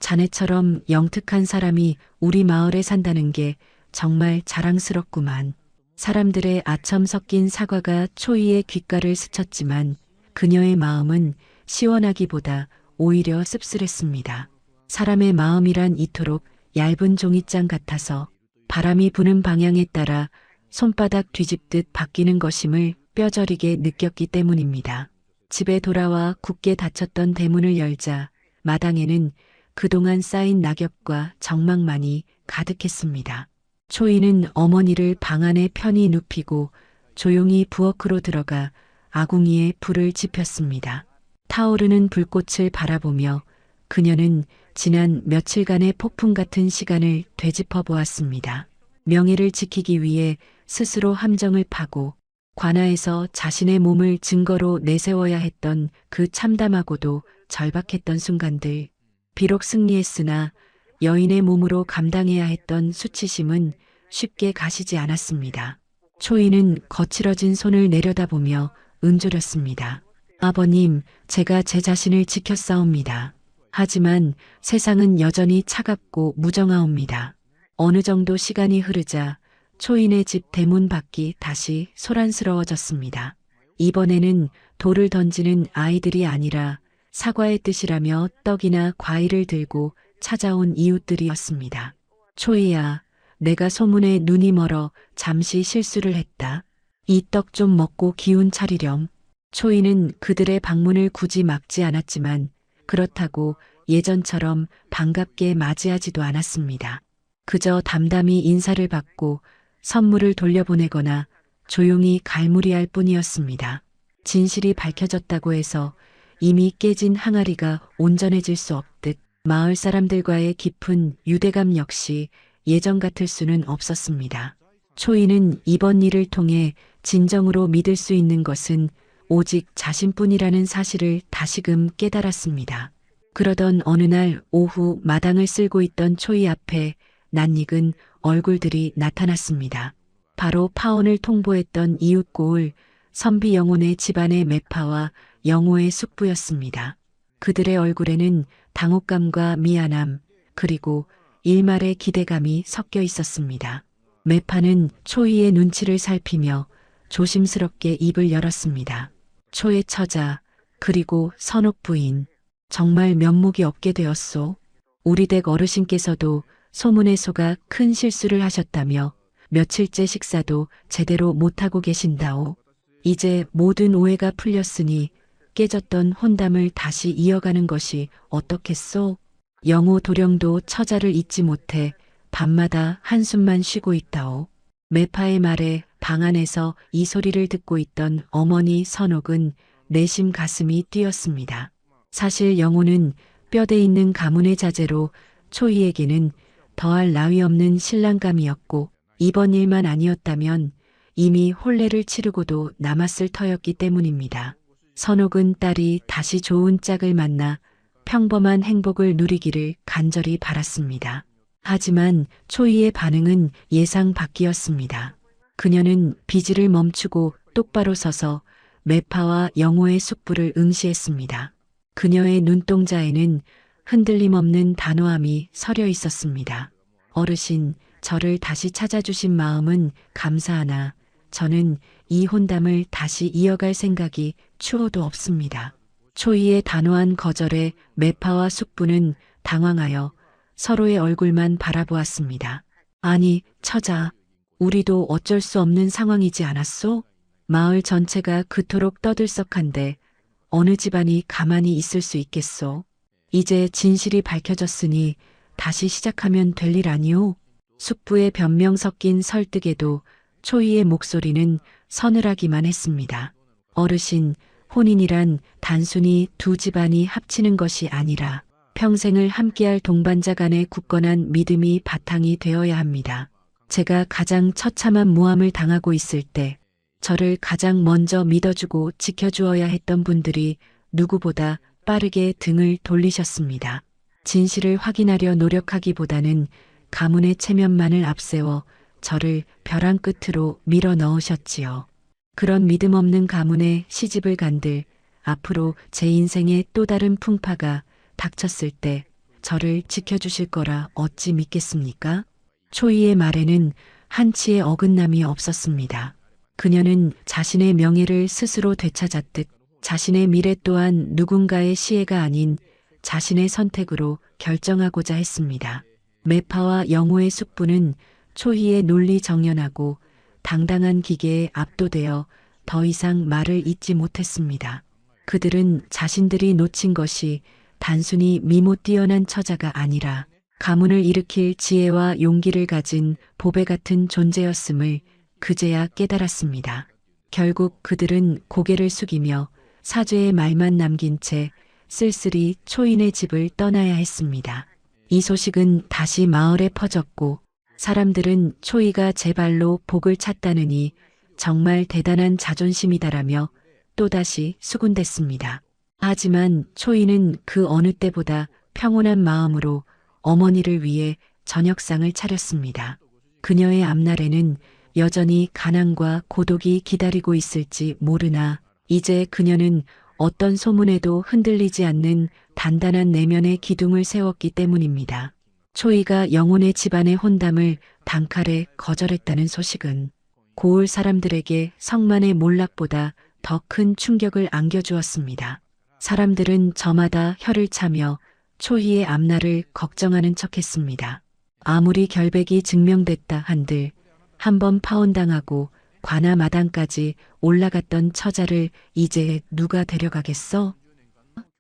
자네처럼 영특한 사람이 우리 마을에 산다는 게 정말 자랑스럽구만. 사람들의 아첨 섞인 사과가 초이의 귓가를 스쳤지만 그녀의 마음은 시원하기보다 오히려 씁쓸했습니다. 사람의 마음이란 이토록 얇은 종이장 같아서 바람이 부는 방향에 따라 손바닥 뒤집듯 바뀌는 것임을 뼈저리게 느꼈기 때문입니다. 집에 돌아와 굳게 닫혔던 대문을 열자 마당에는 그동안 쌓인 낙엽과 적막만이 가득했습니다. 초이는 어머니를 방 안에 편히 눕히고 조용히 부엌으로 들어가 아궁이에 불을 지폈습니다. 타오르는 불꽃을 바라보며 그녀는 지난 며칠간의 폭풍 같은 시간을 되짚어 보았습니다. 명예를 지키기 위해 스스로 함정을 파고 관아에서 자신의 몸을 증거로 내세워야 했던 그 참담하고도 절박했던 순간들. 비록 승리했으나 여인의 몸으로 감당해야 했던 수치심은 쉽게 가시지 않았습니다. 초이는 거칠어진 손을 내려다보며 은조렸습니다. 아버님, 제가 제 자신을 지켰사옵니다. 하지만 세상은 여전히 차갑고 무정하옵니다. 어느 정도 시간이 흐르자 초인의 집 대문 밖이 다시 소란스러워졌습니다. 이번에는 돌을 던지는 아이들이 아니라 사과의 뜻이라며 떡이나 과일을 들고 찾아온 이웃들이었습니다. 초이야, 내가 소문에 눈이 멀어 잠시 실수를 했다. 이 떡 좀 먹고 기운 차리렴. 초이는 그들의 방문을 굳이 막지 않았지만 그렇다고 예전처럼 반갑게 맞이하지도 않았습니다. 그저 담담히 인사를 받고 선물을 돌려보내거나 조용히 갈무리할 뿐이었습니다. 진실이 밝혀졌다고 해서 이미 깨진 항아리가 온전해질 수 없듯 마을 사람들과의 깊은 유대감 역시 예전 같을 수는 없었습니다. 초이는 이번 일을 통해 진정으로 믿을 수 있는 것은 오직 자신뿐이라는 사실을 다시금 깨달았습니다. 그러던 어느 날 오후 마당을 쓸고 있던 초이 앞에 낯익은 얼굴들이 나타났습니다. 바로 파혼을 통보했던 이웃 고을 선비 영혼의 집안의 매파와 영호의 숙부였습니다. 그들의 얼굴에는 당혹감과 미안함 그리고 일말의 기대감이 섞여 있었습니다. 매파는 초이의 눈치를 살피며 조심스럽게 입을 열었습니다. 초의 처자, 그리고 선옥 부인. 정말 면목이 없게 되었소. 우리 댁 어르신께서도 소문에 속아 큰 실수를 하셨다며 며칠째 식사도 제대로 못하고 계신다오. 이제 모든 오해가 풀렸으니 깨졌던 혼담을 다시 이어가는 것이 어떻겠소? 영호 도령도 처자를 잊지 못해 밤마다 한숨만 쉬고 있다오. 매파의 말에 방 안에서 이 소리를 듣고 있던 어머니 선옥은 내심 가슴이 뛰었습니다. 사실 영호는 뼈대 있는 가문의 자제로 초이에게는 더할 나위 없는 신랑감이었고 이번 일만 아니었다면 이미 혼례를 치르고도 남았을 터였기 때문입니다. 선옥은 딸이 다시 좋은 짝을 만나 평범한 행복을 누리기를 간절히 바랐습니다. 하지만 초이의 반응은 예상 밖이었습니다. 그녀는 비질을 멈추고 똑바로 서서 매파와 영호의 숙부를 응시했습니다. 그녀의 눈동자에는 흔들림 없는 단호함이 서려 있었습니다. 어르신, 저를 다시 찾아주신 마음은 감사하나 저는 이 혼담을 다시 이어갈 생각이 추호도 없습니다. 초이의 단호한 거절에 매파와 숙부는 당황하여 서로의 얼굴만 바라보았습니다. 아니, 처자, 우리도 어쩔 수 없는 상황이지 않았소? 마을 전체가 그토록 떠들썩한데 어느 집안이 가만히 있을 수 있겠소? 이제 진실이 밝혀졌으니 다시 시작하면 될 일 아니오? 숙부의 변명 섞인 설득에도 초이의 목소리는 서늘하기만 했습니다. 어르신, 혼인이란 단순히 두 집안이 합치는 것이 아니라 평생을 함께할 동반자 간의 굳건한 믿음이 바탕이 되어야 합니다. 제가 가장 처참한 모함을 당하고 있을 때 저를 가장 먼저 믿어주고 지켜주어야 했던 분들이 누구보다 빠르게 등을 돌리셨습니다. 진실을 확인하려 노력하기보다는 가문의 체면만을 앞세워 저를 벼랑 끝으로 밀어 넣으셨지요. 그런 믿음 없는 가문에 시집을 간들 앞으로 제 인생의 또 다른 풍파가 닥쳤을 때 저를 지켜주실 거라 어찌 믿겠습니까? 초이의 말에는 한치의 어긋남이 없었습니다. 그녀는 자신의 명예를 스스로 되찾았듯 자신의 미래 또한 누군가의 시혜가 아닌 자신의 선택으로 결정하고자 했습니다. 매파와 영호의 숙부는 초희의 논리 정연하고 당당한 기계에 압도되어 더 이상 말을 잇지 못했습니다. 그들은 자신들이 놓친 것이 단순히 미모 뛰어난 처자가 아니라 가문을 일으킬 지혜와 용기를 가진 보배 같은 존재였음을 그제야 깨달았습니다. 결국 그들은 고개를 숙이며 사죄의 말만 남긴 채 쓸쓸히 초인의 집을 떠나야 했습니다. 이 소식은 다시 마을에 퍼졌고 사람들은 초이가 제 발로 복을 찾다느니 정말 대단한 자존심이다라며 또다시 수군댔습니다. 하지만 초이는 그 어느 때보다 평온한 마음으로 어머니를 위해 저녁상을 차렸습니다. 그녀의 앞날에는 여전히 가난과 고독이 기다리고 있을지 모르나 이제 그녀는 어떤 소문에도 흔들리지 않는 단단한 내면의 기둥을 세웠기 때문입니다. 초이가 영혼의 집안의 혼담을 단칼에 거절했다는 소식은 고을 사람들에게 성만의 몰락보다 더 큰 충격을 안겨주었습니다. 사람들은 저마다 혀를 차며 초희의 앞날을 걱정하는 척했습니다. 아무리 결백이 증명됐다 한들 한번 파혼당하고 관아 마당까지 올라갔던 처자를 이제 누가 데려가겠어?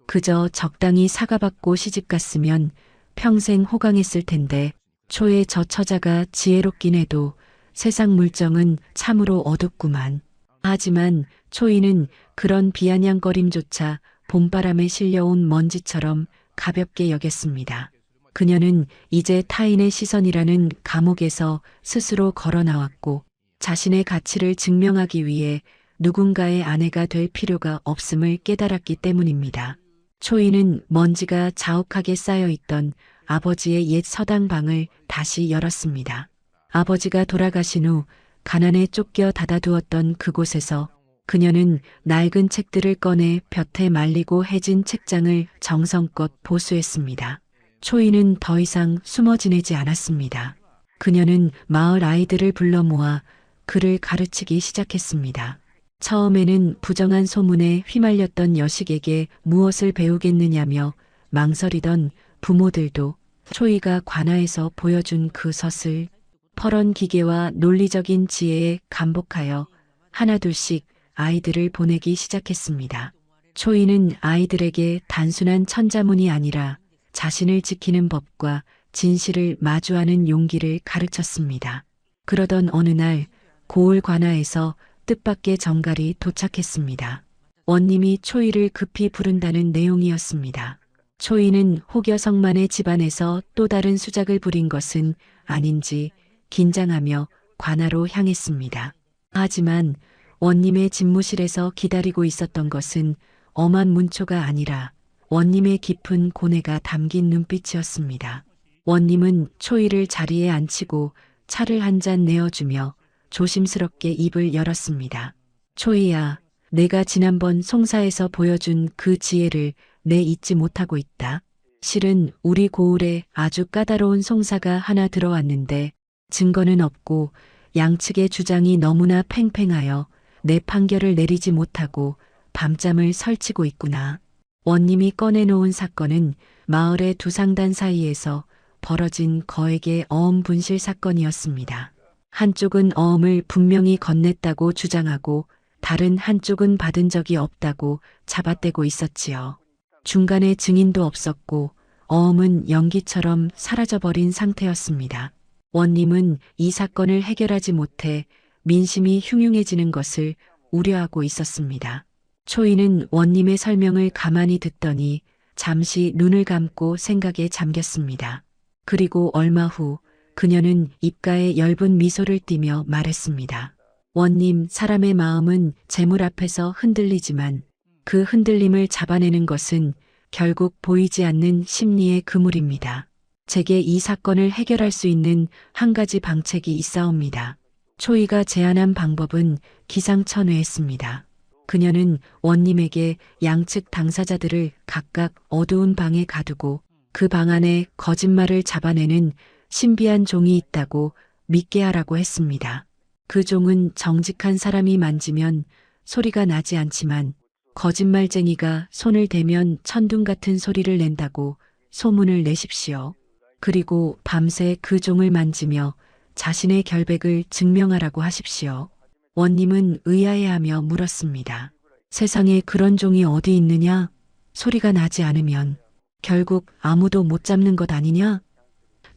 그저 적당히 사과받고 시집갔으면 평생 호강했을 텐데 초의 저 처자가 지혜롭긴 해도 세상 물정은 참으로 어둡구만. 하지만 초이는 그런 비아냥거림조차 봄바람에 실려온 먼지처럼 가볍게 여겼습니다. 그녀는 이제 타인의 시선이라는 감옥에서 스스로 걸어 나왔고 자신의 가치를 증명하기 위해 누군가의 아내가 될 필요가 없음을 깨달았기 때문입니다. 초이는 먼지가 자욱하게 쌓여있던 아버지의 옛 서당방을 다시 열었습니다. 아버지가 돌아가신 후 가난에 쫓겨 닫아두었던 그곳에서 그녀는 낡은 책들을 꺼내 볕에 말리고 해진 책장을 정성껏 보수했습니다. 초이는 더 이상 숨어 지내지 않았습니다. 그녀는 마을 아이들을 불러 모아 글을 가르치기 시작했습니다. 처음에는 부정한 소문에 휘말렸던 여식에게 무엇을 배우겠느냐며 망설이던 부모들도 초이가 관아에서 보여준 그 서슬, 퍼런 기계와 논리적인 지혜에 감복하여 하나둘씩 아이들을 보내기 시작했습니다. 초이는 아이들에게 단순한 천자문이 아니라 자신을 지키는 법과 진실을 마주하는 용기를 가르쳤습니다. 그러던 어느 날 고을 관아에서 뜻밖의 정갈이 도착했습니다. 원님이 초이를 급히 부른다는 내용이었습니다. 초이는 혹여성만의 집안에서 또 다른 수작을 부린 것은 아닌지 긴장하며 관아로 향했습니다. 하지만 원님의 집무실에서 기다리고 있었던 것은 엄한 문초가 아니라 원님의 깊은 고뇌가 담긴 눈빛이었습니다. 원님은 초이를 자리에 앉히고 차를 한 잔 내어주며 조심스럽게 입을 열었습니다. 초이야, 내가 지난번 송사에서 보여준 그 지혜를 내 잊지 못하고 있다. 실은 우리 고을에 아주 까다로운 송사가 하나 들어왔는데 증거는 없고 양측의 주장이 너무나 팽팽하여 내 판결을 내리지 못하고 밤잠을 설치고 있구나. 원님이 꺼내놓은 사건은 마을의 두 상단 사이에서 벌어진 거액의 어음 분실 사건이었습니다. 한쪽은 어음을 분명히 건넸다고 주장하고 다른 한쪽은 받은 적이 없다고 잡아떼고 있었지요. 중간에 증인도 없었고 어음은 연기처럼 사라져버린 상태였습니다. 원님은 이 사건을 해결하지 못해 민심이 흉흉해지는 것을 우려하고 있었습니다. 초이는 원님의 설명을 가만히 듣더니 잠시 눈을 감고 생각에 잠겼습니다. 그리고 얼마 후 그녀는 입가에 엷은 미소를 띠며 말했습니다. 원님, 사람의 마음은 재물 앞에서 흔들리지만 그 흔들림을 잡아내는 것은 결국 보이지 않는 심리의 그물입니다. 제게 이 사건을 해결할 수 있는 한 가지 방책이 있사옵니다. 초이가 제안한 방법은 기상천외했습니다. 그녀는 원님에게 양측 당사자들을 각각 어두운 방에 가두고 그 방 안에 거짓말을 잡아내는 신비한 종이 있다고 믿게 하라고 했습니다. 그 종은 정직한 사람이 만지면 소리가 나지 않지만 거짓말쟁이가 손을 대면 천둥 같은 소리를 낸다고 소문을 내십시오. 그리고 밤새 그 종을 만지며 자신의 결백을 증명하라고 하십시오. 원님은 의아해하며 물었습니다. 세상에 그런 종이 어디 있느냐? 소리가 나지 않으면 결국 아무도 못 잡는 것 아니냐?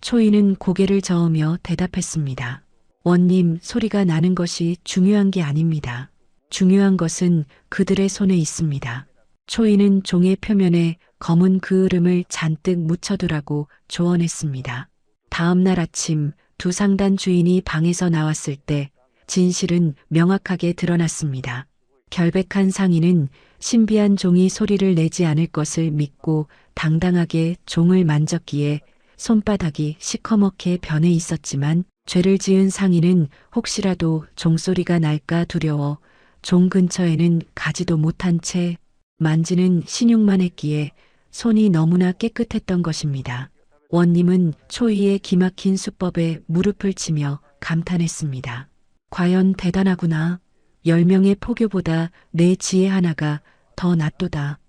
초이는 고개를 저으며 대답했습니다. 원님, 소리가 나는 것이 중요한 게 아닙니다. 중요한 것은 그들의 손에 있습니다. 초이는 종의 표면에 검은 그을음을 잔뜩 묻혀두라고 조언했습니다. 다음 날 아침 두 상단 주인이 방에서 나왔을 때 진실은 명확하게 드러났습니다. 결백한 상인은 신비한 종이 소리를 내지 않을 것을 믿고 당당하게 종을 만졌기에 손바닥이 시커멓게 변해 있었지만 죄를 지은 상인은 혹시라도 종소리가 날까 두려워 종 근처에는 가지도 못한 채 만지는 신용만 했기에 손이 너무나 깨끗했던 것입니다. 원님은 초이의 기막힌 수법에 무릎을 치며 감탄했습니다. 과연 대단하구나. 10명의 포교보다 내 지혜 하나가 더 낫도다.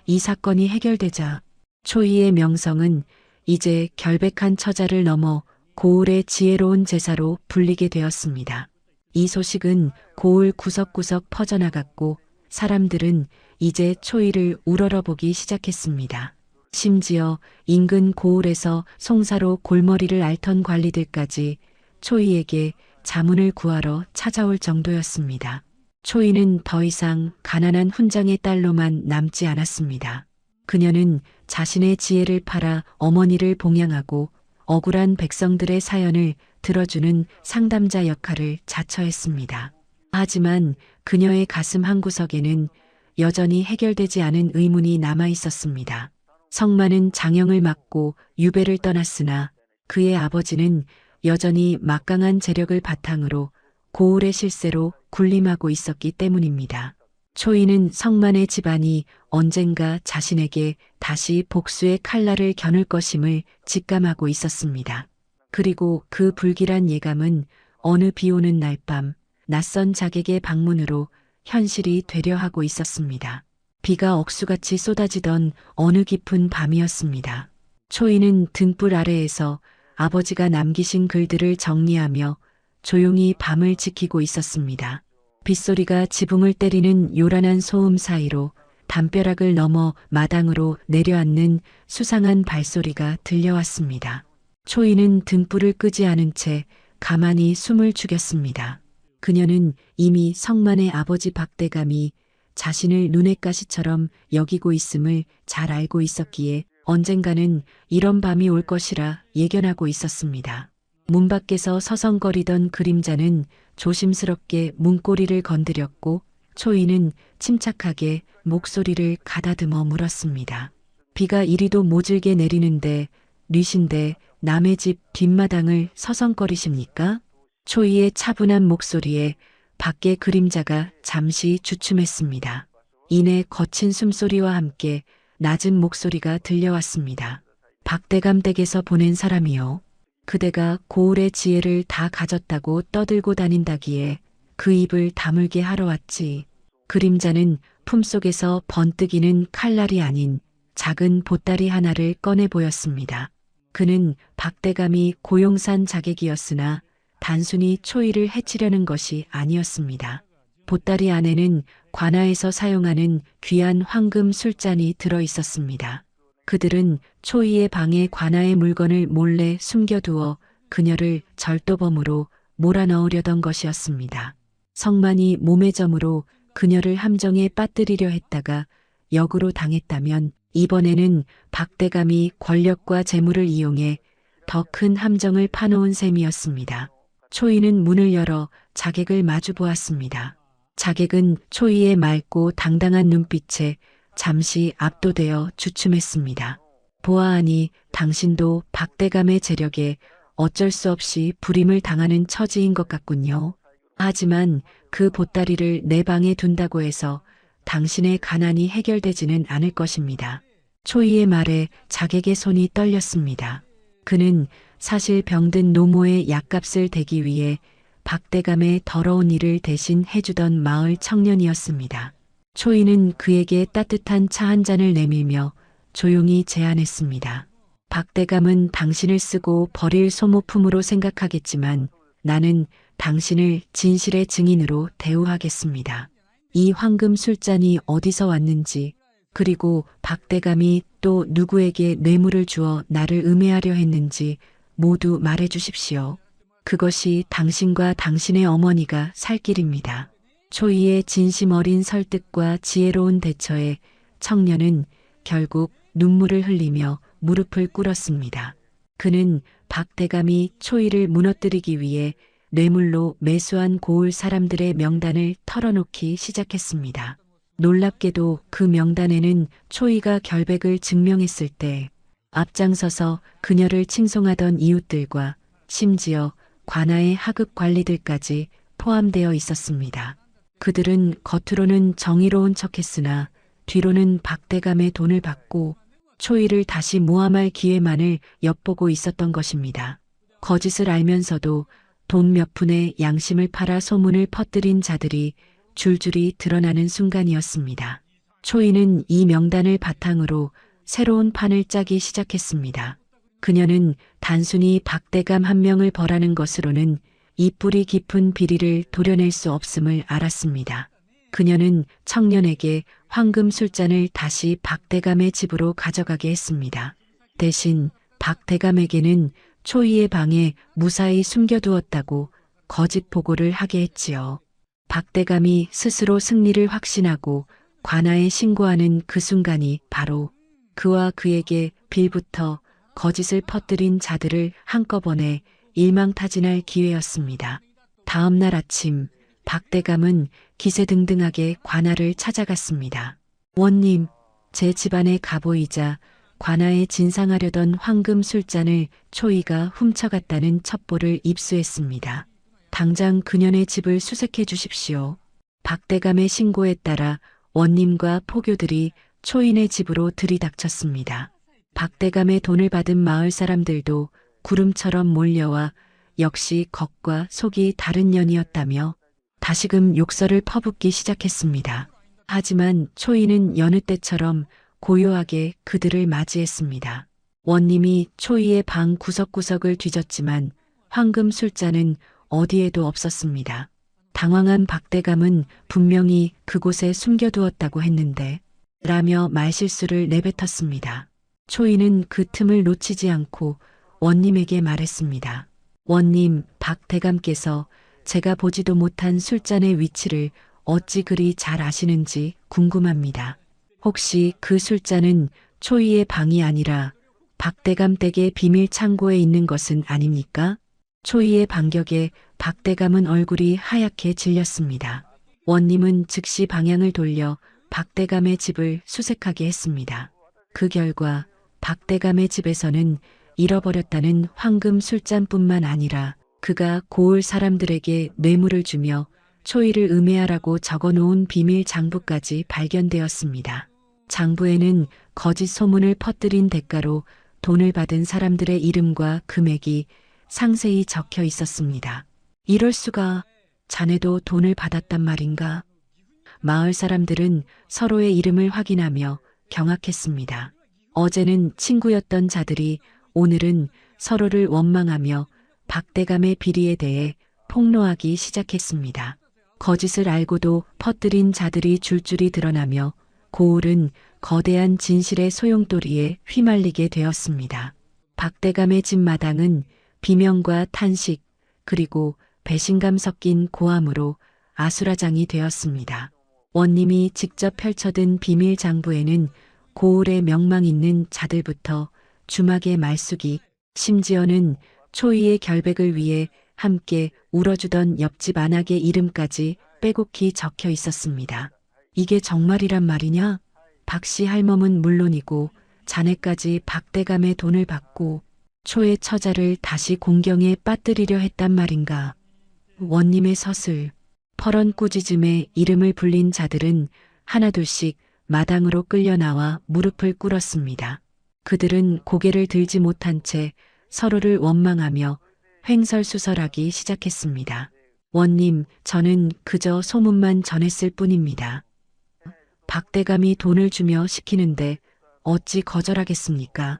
이 사건이 해결되자 초이의 명성은 이제 결백한 처자를 넘어 고을의 지혜로운 제사로 불리게 되었습니다. 이 소식은 고을 구석구석 퍼져나갔고 사람들은 이제 초이를 우러러보기 시작했습니다. 심지어 인근 고을에서 송사로 골머리를 앓던 관리들까지 초이에게 자문을 구하러 찾아올 정도였습니다. 초이는 더 이상 가난한 훈장의 딸로만 남지 않았습니다. 그녀는 자신의 지혜를 팔아 어머니를 봉양하고 억울한 백성들의 사연을 들어주는 상담자 역할을 자처했습니다. 하지만 그녀의 가슴 한구석에는 여전히 해결되지 않은 의문이 남아 있었습니다. 성만은 장영을 맡고 유배를 떠났으나 그의 아버지는 여전히 막강한 재력을 바탕으로 고을의 실세로 군림하고 있었기 때문입니다. 초이는 성만의 집안이 언젠가 자신에게 다시 복수의 칼날을 겨눌 것임을 직감하고 있었습니다. 그리고 그 불길한 예감은 어느 비오는 날 밤 낯선 자객의 방문으로 현실이 되려 하고 있었습니다. 비가 억수같이 쏟아지던 어느 깊은 밤이었습니다. 초이는 등불 아래에서 아버지가 남기신 글들을 정리하며 조용히 밤을 지키고 있었습니다. 빗소리가 지붕을 때리는 요란한 소음 사이로 담벼락을 넘어 마당으로 내려앉는 수상한 발소리가 들려왔습니다. 초이는 등불을 끄지 않은 채 가만히 숨을 죽였습니다. 그녀는 이미 성만의 아버지 박대감이 자신을 눈의 가시처럼 여기고 있음을 잘 알고 있었기에 언젠가는 이런 밤이 올 것이라 예견하고 있었습니다. 문 밖에서 서성거리던 그림자는 조심스럽게 문고리를 건드렸고 초이는 침착하게 목소리를 가다듬어 물었습니다. 비가 이리도 모질게 내리는데 뉘신데 남의 집 뒷마당을 서성거리십니까? 초이의 차분한 목소리에 밖의 그림자가 잠시 주춤했습니다. 이내 거친 숨소리와 함께 낮은 목소리가 들려왔습니다. 박대감 댁에서 보낸 사람이요. 그대가 고을의 지혜를 다 가졌다고 떠들고 다닌다기에 그 입을 다물게 하러 왔지. 그림자는 품속에서 번뜩이는 칼날이 아닌 작은 보따리 하나를 꺼내 보였습니다. 그는 박대감이 고용산 자객이었으나 단순히 초이를 해치려는 것이 아니었습니다. 보따리 안에는 관아에서 사용하는 귀한 황금 술잔이 들어 있었습니다. 그들은 초이의 방에 관아의 물건을 몰래 숨겨두어 그녀를 절도범으로 몰아넣으려던 것이었습니다. 성만이 몸의 점으로 그녀를 함정에 빠뜨리려 했다가 역으로 당했다면 이번에는 박대감이 권력과 재물을 이용해 더 큰 함정을 파놓은 셈이었습니다. 초이는 문을 열어 자객을 마주 보았습니다. 자객은 초이의 맑고 당당한 눈빛에 잠시 압도되어 주춤했습니다. 보아하니 당신도 박대감의 재력에 어쩔 수 없이 불임을 당하는 처지인 것 같군요. 하지만 그 보따리를 내 방에 둔다고 해서 당신의 가난이 해결되지는 않을 것입니다. 초이의 말에 자객의 손이 떨렸습니다. 그는 사실 병든 노모의 약값을 대기 위해 박대감의 더러운 일을 대신 해주던 마을 청년이었습니다. 초이는 그에게 따뜻한 차 한 잔을 내밀며 조용히 제안했습니다. 박대감은 당신을 쓰고 버릴 소모품으로 생각하겠지만 나는 당신을 진실의 증인으로 대우하겠습니다. 이 황금 술잔이 어디서 왔는지 그리고 박대감이 또 누구에게 뇌물을 주어 나를 음해하려 했는지 모두 말해 주십시오. 그것이 당신과 당신의 어머니가 살 길입니다. 초이의 진심 어린 설득과 지혜로운 대처에 청년은 결국 눈물을 흘리며 무릎을 꿇었습니다. 그는 박대감이 초이를 무너뜨리기 위해 뇌물로 매수한 고을 사람들의 명단을 털어놓기 시작했습니다. 놀랍게도 그 명단에는 초이가 결백을 증명했을 때 앞장서서 그녀를 칭송하던 이웃들과 심지어 관아의 하급 관리들까지 포함되어 있었습니다. 그들은 겉으로는 정의로운 척했으나 뒤로는 박대감의 돈을 받고 초이를 다시 모함할 기회만을 엿보고 있었던 것입니다. 거짓을 알면서도 돈 몇 푼에 양심을 팔아 소문을 퍼뜨린 자들이 줄줄이 드러나는 순간이었습니다. 초이는 이 명단을 바탕으로 새로운 판을 짜기 시작했습니다. 그녀는 단순히 박대감 한 명을 벌하는 것으로는 이 뿌리 깊은 비리를 도려낼 수 없음을 알았습니다. 그녀는 청년에게 황금 술잔을 다시 박대감의 집으로 가져가게 했습니다. 대신 박대감에게는 초이의 방에 무사히 숨겨두었다고 거짓 보고를 하게 했지요. 박대감이 스스로 승리를 확신하고 관아에 신고하는 그 순간이 바로 그와 그에게 빌부터 거짓을 퍼뜨린 자들을 한꺼번에 일망타진할 기회였습니다. 다음 날 아침 박대감은 기세등등하게 관아를 찾아갔습니다. 원님, 제 집안의 가보이자 관아에 진상하려던 황금 술잔을 초이가 훔쳐갔다는 첩보를 입수했습니다. 당장 그년의 집을 수색해 주십시오. 박대감의 신고에 따라 원님과 포교들이 초인의 집으로 들이닥쳤습니다. 박대감의 돈을 받은 마을 사람들도 구름처럼 몰려와 역시 겉과 속이 다른 년이었다며 다시금 욕설을 퍼붓기 시작했습니다. 하지만 초이는 여느 때처럼 고요하게 그들을 맞이했습니다. 원님이 초이의 방 구석구석을 뒤졌지만 황금 술잔은 어디에도 없었습니다. 당황한 박대감은 분명히 그곳에 숨겨두었다고 했는데 라며 말실수를 내뱉었습니다. 초이는 그 틈을 놓치지 않고 원님에게 말했습니다. 원님, 박대감께서 제가 보지도 못한 술잔의 위치를 어찌 그리 잘 아시는지 궁금합니다. 혹시 그 술잔은 초이의 방이 아니라 박대감 댁의 비밀 창고에 있는 것은 아닙니까? 초이의 반격에 박대감은 얼굴이 하얗게 질렸습니다. 원님은 즉시 방향을 돌려 박대감의 집을 수색하게 했습니다. 그 결과 박대감의 집에서는 잃어버렸다는 황금 술잔뿐만 아니라 그가 고을 사람들에게 뇌물을 주며 초이를 음해하라고 적어놓은 비밀 장부까지 발견되었습니다. 장부에는 거짓 소문을 퍼뜨린 대가로 돈을 받은 사람들의 이름과 금액이 상세히 적혀 있었습니다. 이럴 수가, 자네도 돈을 받았단 말인가? 마을 사람들은 서로의 이름을 확인하며 경악했습니다. 어제는 친구였던 자들이 오늘은 서로를 원망하며 박대감의 비리에 대해 폭로하기 시작했습니다. 거짓을 알고도 퍼뜨린 자들이 줄줄이 드러나며 고을은 거대한 진실의 소용돌이에 휘말리게 되었습니다. 박대감의 집 마당은 비명과 탄식 그리고 배신감 섞인 고함으로 아수라장이 되었습니다. 원님이 직접 펼쳐든 비밀 장부에는 고을에 명망 있는 자들부터 주막의 말숙이 심지어는 초이의 결백을 위해 함께 울어주던 옆집 안악의 이름까지 빼곡히 적혀 있었습니다. 이게 정말이란 말이냐? 박씨 할멈은 물론이고 자네까지 박대감의 돈을 받고 초의 처자를 다시 공경에 빠뜨리려 했단 말인가. 원님의 서슬, 퍼런 꾸짖음에 이름을 불린 자들은 하나둘씩 마당으로 끌려나와 무릎을 꿇었습니다. 그들은 고개를 들지 못한 채 서로를 원망하며 횡설수설하기 시작했습니다. 원님, 저는 그저 소문만 전했을 뿐입니다. 박대감이 돈을 주며 시키는데 어찌 거절하겠습니까?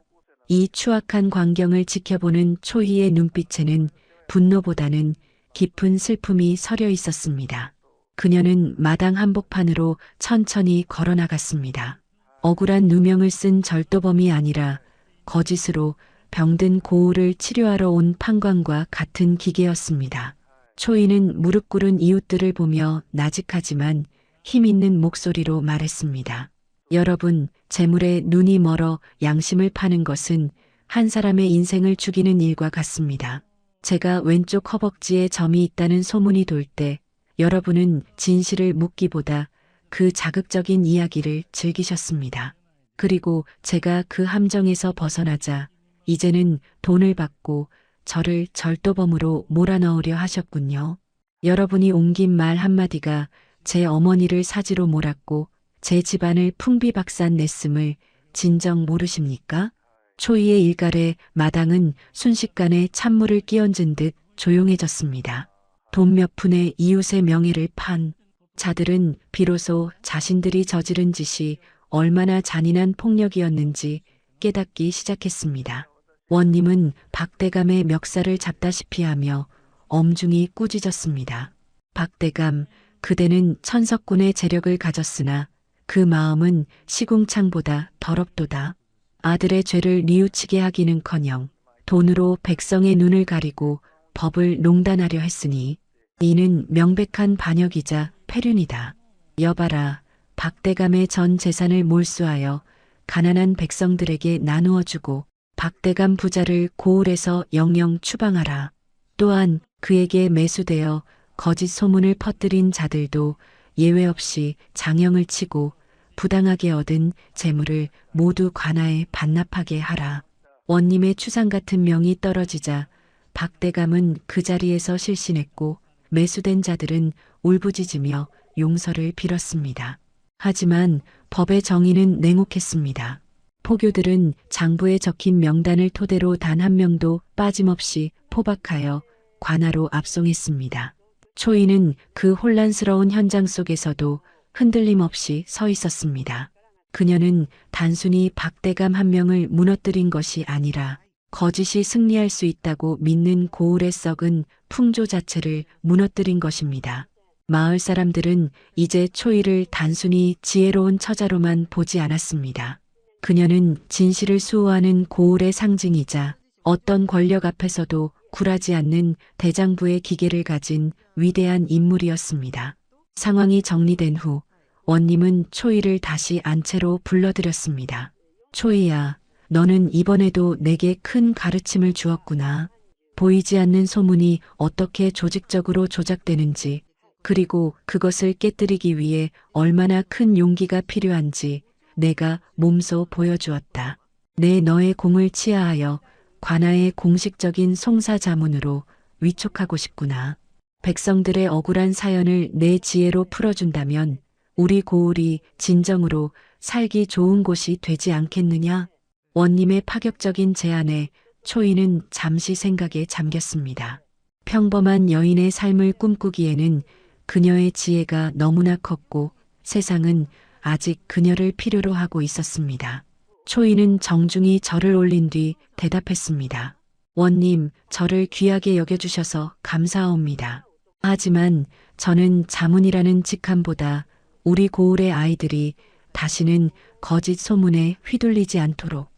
이 추악한 광경을 지켜보는 초희의 눈빛에는 분노보다는 깊은 슬픔이 서려 있었습니다. 그녀는 마당 한복판으로 천천히 걸어나갔습니다. 억울한 누명을 쓴 절도범이 아니라 거짓으로 병든 고우를 치료하러 온 판관과 같은 기계였습니다. 초이는 무릎 꿇은 이웃들을 보며 나직하지만 힘 있는 목소리로 말했습니다. 여러분, 재물에 눈이 멀어 양심을 파는 것은 한 사람의 인생을 죽이는 일과 같습니다. 제가 왼쪽 허벅지에 점이 있다는 소문이 돌 때 여러분은 진실을 묻기보다 그 자극적인 이야기를 즐기셨습니다. 그리고 제가 그 함정에서 벗어나자 이제는 돈을 받고 저를 절도범으로 몰아넣으려 하셨군요. 여러분이 옮긴 말 한마디가 제 어머니를 사지로 몰았고 제 집안을 풍비박산 냈음을 진정 모르십니까? 초이의 일갈에 마당은 순식간에 찬물을 끼얹은 듯 조용해졌습니다. 돈 몇 푼에 이웃의 명예를 판 자들은 비로소 자신들이 저지른 짓이 얼마나 잔인한 폭력이었는지 깨닫기 시작했습니다. 원님은 박대감의 멱살을 잡다시피 하며 엄중히 꾸짖었습니다. 박대감, 그대는 천석군의 재력을 가졌으나 그 마음은 시궁창보다 더럽도다. 아들의 죄를 뉘우치게 하기는커녕 돈으로 백성의 눈을 가리고 법을 농단하려 했으니 이는 명백한 반역이자 패륜이다. 여봐라, 박대감의 전 재산을 몰수하여 가난한 백성들에게 나누어 주고 박대감 부자를 고을에서 영영 추방하라. 또한 그에게 매수되어 거짓 소문을 퍼뜨린 자들도 예외 없이 장형을 치고 부당하게 얻은 재물을 모두 관아에 반납하게 하라. 원님의 추상 같은 명이 떨어지자 박대감은 그 자리에서 실신했고 매수된 자들은 울부짖으며 용서를 빌었습니다. 하지만 법의 정의는 냉혹했습니다. 포교들은 장부에 적힌 명단을 토대로 단 한 명도 빠짐없이 포박하여 관아로 압송했습니다. 초이는 그 혼란스러운 현장 속에서도 흔들림 없이 서 있었습니다. 그녀는 단순히 박대감 한 명을 무너뜨린 것이 아니라 거짓이 승리할 수 있다고 믿는 고을의 썩은 풍조 자체를 무너뜨린 것입니다. 마을 사람들은 이제 초이를 단순히 지혜로운 처자로만 보지 않았습니다. 그녀는 진실을 수호하는 고을의 상징이자 어떤 권력 앞에서도 굴하지 않는 대장부의 기계를 가진 위대한 인물이었습니다. 상황이 정리된 후 원님은 초이를 다시 안채로 불러들였습니다. 초이야, 너는 이번에도 내게 큰 가르침을 주었구나. 보이지 않는 소문이 어떻게 조직적으로 조작되는지, 그리고 그것을 깨뜨리기 위해 얼마나 큰 용기가 필요한지 내가 몸소 보여주었다. 내 너의 공을 치하하여 관아의 공식적인 송사자문으로 위촉하고 싶구나. 백성들의 억울한 사연을 내 지혜로 풀어준다면 우리 고을이 진정으로 살기 좋은 곳이 되지 않겠느냐? 원님의 파격적인 제안에 초이는 잠시 생각에 잠겼습니다. 평범한 여인의 삶을 꿈꾸기에는 그녀의 지혜가 너무나 컸고 세상은 아직 그녀를 필요로 하고 있었습니다. 초이는 정중히 절을 올린 뒤 대답했습니다. 원님, 저를 귀하게 여겨주셔서 감사합니다. 하지만 저는 자문이라는 직함보다 우리 고을의 아이들이 다시는 거짓 소문에 휘둘리지 않도록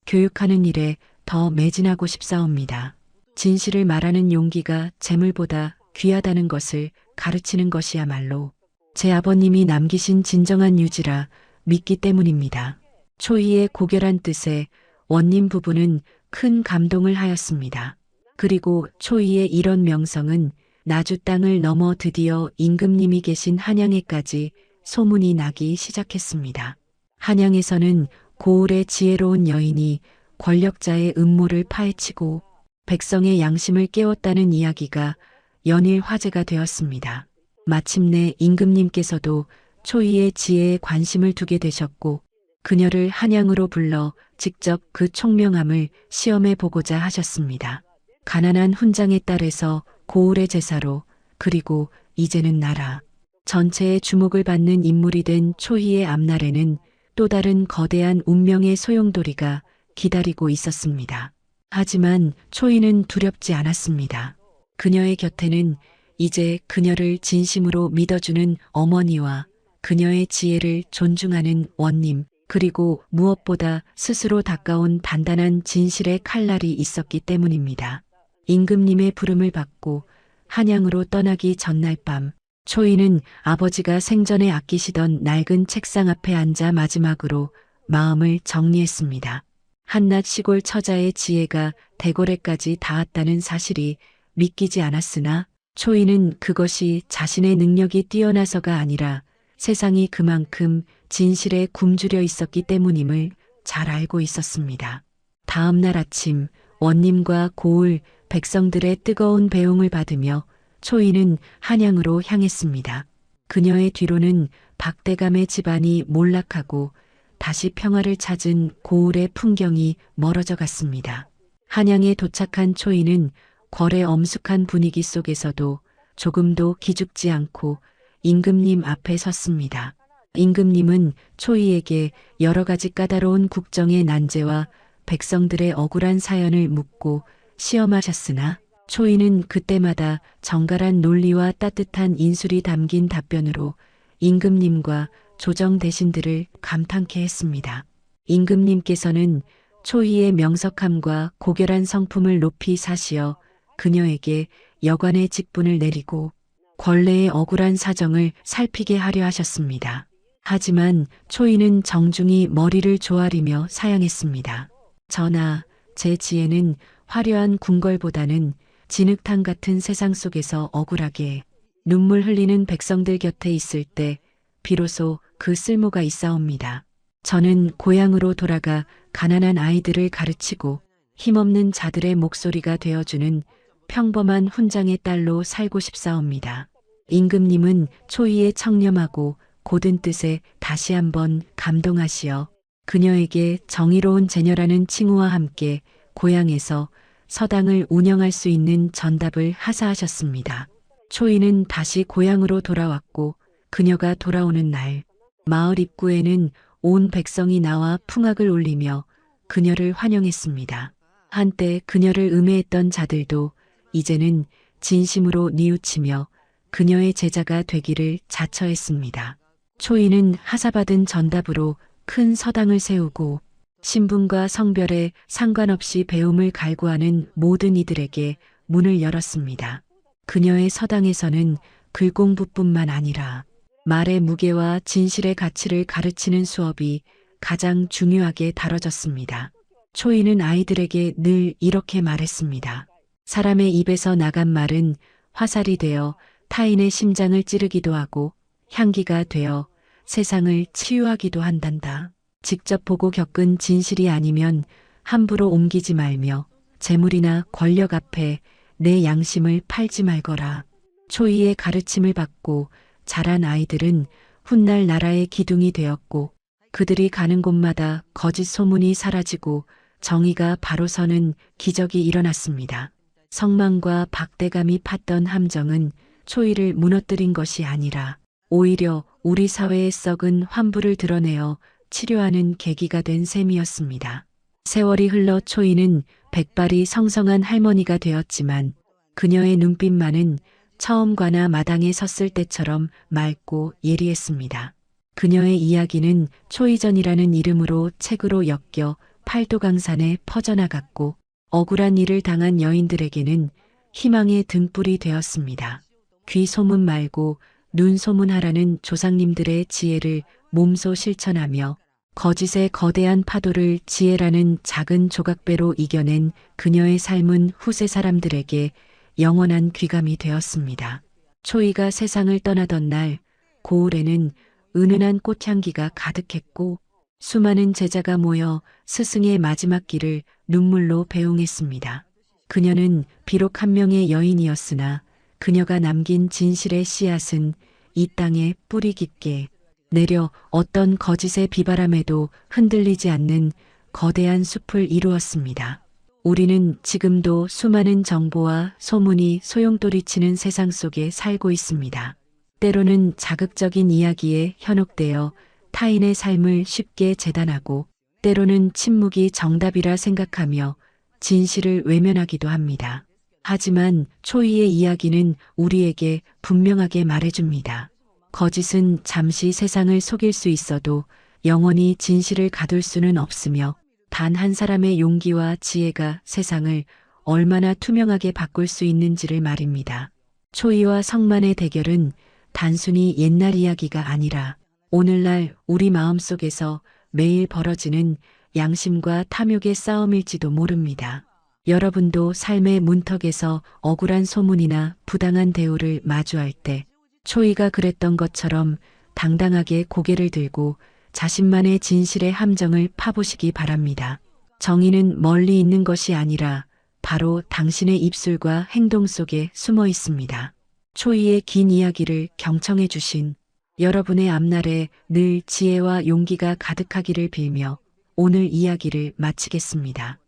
교육하는 일에 더 매진하고 싶사옵니다. 진실을 말하는 용기가 재물보다 귀하다는 것을 가르치는 것이야말로 제 아버님이 남기신 진정한 유지라 믿기 때문입니다. 초이의 고결한 뜻에 원님 부부는 큰 감동을 하였습니다. 그리고 초이의 이런 명성은 나주 땅을 넘어 드디어 임금님이 계신 한양에까지 소문이 나기 시작했습니다. 한양에서는 고을의 지혜로운 여인이 권력자의 음모를 파헤치고 백성의 양심을 깨웠다는 이야기가 연일 화제가 되었습니다. 마침내 임금님께서도 초이의 지혜에 관심을 두게 되셨고 그녀를 한양으로 불러 직접 그 총명함을 시험해 보고자 하셨습니다. 가난한 훈장의 딸에서 고을의 제사로, 그리고 이제는 나라 전체의 주목을 받는 인물이 된 초이의 앞날에는 또 다른 거대한 운명의 소용돌이가 기다리고 있었습니다. 하지만 초이는 두렵지 않았습니다. 그녀의 곁에는 이제 그녀를 진심으로 믿어주는 어머니와 그녀의 지혜를 존중하는 원님, 그리고 무엇보다 스스로 닦아온 단단한 진실의 칼날이 있었기 때문입니다. 임금님의 부름을 받고 한양으로 떠나기 전날 밤, 초이는 아버지가 생전에 아끼시던 낡은 책상 앞에 앉아 마지막으로 마음을 정리했습니다. 한낱 시골 처자의 지혜가 대궐에까지 닿았다는 사실이 믿기지 않았으나 초이는 그것이 자신의 능력이 뛰어나서가 아니라 세상이 그만큼 진실에 굶주려 있었기 때문임을 잘 알고 있었습니다. 다음 날 아침 원님과 고을 백성들의 뜨거운 배웅을 받으며 초이는 한양으로 향했습니다. 그녀의 뒤로는 박대감의 집안이 몰락하고 다시 평화를 찾은 고을의 풍경이 멀어져 갔습니다. 한양에 도착한 초이는 궐의 엄숙한 분위기 속에서도 조금도 기죽지 않고 임금님 앞에 섰습니다. 임금님은 초이에게 여러 가지 까다로운 국정의 난제와 백성들의 억울한 사연을 묻고 시험하셨으나 초이는 그때마다 정갈한 논리와 따뜻한 인술이 담긴 답변으로 임금님과 조정 대신들을 감탄케 했습니다. 임금님께서는 초이의 명석함과 고결한 성품을 높이 사시어 그녀에게 여관의 직분을 내리고 권례의 억울한 사정을 살피게 하려 하셨습니다. 하지만 초이는 정중히 머리를 조아리며 사양했습니다. 전하, 제 지혜는 화려한 궁궐보다는 진흙탕 같은 세상 속에서 억울하게 눈물 흘리는 백성들 곁에 있을 때 비로소 그 쓸모가 있사옵니다. 저는 고향으로 돌아가 가난한 아이들을 가르치고 힘없는 자들의 목소리가 되어주는 평범한 훈장의 딸로 살고 싶사옵니다. 임금님은 초이의 청렴하고 고든 뜻에 다시 한번 감동하시어 그녀에게 정의로운 제녀라는 칭호와 함께 고향에서 서당을 운영할 수 있는 전답을 하사하셨습니다. 초이는 다시 고향으로 돌아왔고 그녀가 돌아오는 날 마을 입구에는 온 백성이 나와 풍악을 울리며 그녀를 환영했습니다. 한때 그녀를 음해했던 자들도 이제는 진심으로 뉘우치며 그녀의 제자가 되기를 자처했습니다. 초이는 하사받은 전답으로 큰 서당을 세우고 신분과 성별에 상관없이 배움을 갈구하는 모든 이들에게 문을 열었습니다. 그녀의 서당에서는 글공부뿐만 아니라 말의 무게와 진실의 가치를 가르치는 수업이 가장 중요하게 다뤄졌습니다. 초이는 아이들에게 늘 이렇게 말했습니다. 사람의 입에서 나간 말은 화살이 되어 타인의 심장을 찌르기도 하고 향기가 되어 세상을 치유하기도 한단다. 직접 보고 겪은 진실이 아니면 함부로 옮기지 말며 재물이나 권력 앞에 내 양심을 팔지 말거라. 초이의 가르침을 받고 자란 아이들은 훗날 나라의 기둥이 되었고 그들이 가는 곳마다 거짓 소문이 사라지고 정의가 바로 서는 기적이 일어났습니다. 성망과 박대감이 팠던 함정은 초이를 무너뜨린 것이 아니라 오히려 우리 사회의 썩은 환부를 드러내어 치료하는 계기가 된 셈이었습니다. 세월이 흘러 초이는 백발이 성성한 할머니가 되었지만 그녀의 눈빛만은 처음과나 마당에 섰을 때처럼 맑고 예리했습니다. 그녀의 이야기는 초이전이라는 이름으로 책으로 엮여 팔도강산에 퍼져나갔고 억울한 일을 당한 여인들에게는 희망의 등불이 되었습니다. 귀 소문 말고 눈 소문하라는 조상님들의 지혜를 몸소 실천하며 거짓의 거대한 파도를 지혜라는 작은 조각배로 이겨낸 그녀의 삶은 후세 사람들에게 영원한 귀감이 되었습니다. 초이가 세상을 떠나던 날 고을에는 은은한 꽃향기가 가득했고 수많은 제자가 모여 스승의 마지막 길을 눈물로 배웅했습니다. 그녀는 비록 한 명의 여인이었으나 그녀가 남긴 진실의 씨앗은 이 땅에 뿌리 깊게 내려 어떤 거짓의 비바람에도 흔들리지 않는 거대한 숲을 이루었습니다. 우리는 지금도 수많은 정보와 소문이 소용돌이치는 세상 속에 살고 있습니다. 때로는 자극적인 이야기에 현혹되어 타인의 삶을 쉽게 재단하고 때로는 침묵이 정답이라 생각하며 진실을 외면하기도 합니다. 하지만 초이의 이야기는 우리에게 분명하게 말해줍니다. 거짓은 잠시 세상을 속일 수 있어도 영원히 진실을 가둘 수는 없으며 단 한 사람의 용기와 지혜가 세상을 얼마나 투명하게 바꿀 수 있는지를 말입니다. 초이와 성만의 대결은 단순히 옛날 이야기가 아니라 오늘날 우리 마음속에서 매일 벌어지는 양심과 탐욕의 싸움일지도 모릅니다. 여러분도 삶의 문턱에서 억울한 소문이나 부당한 대우를 마주할 때 초이가 그랬던 것처럼 당당하게 고개를 들고 자신만의 진실의 함정을 파보시기 바랍니다. 정의는 멀리 있는 것이 아니라 바로 당신의 입술과 행동 속에 숨어 있습니다. 초이의 긴 이야기를 경청해 주신 여러분의 앞날에 늘 지혜와 용기가 가득하기를 빌며 오늘 이야기를 마치겠습니다.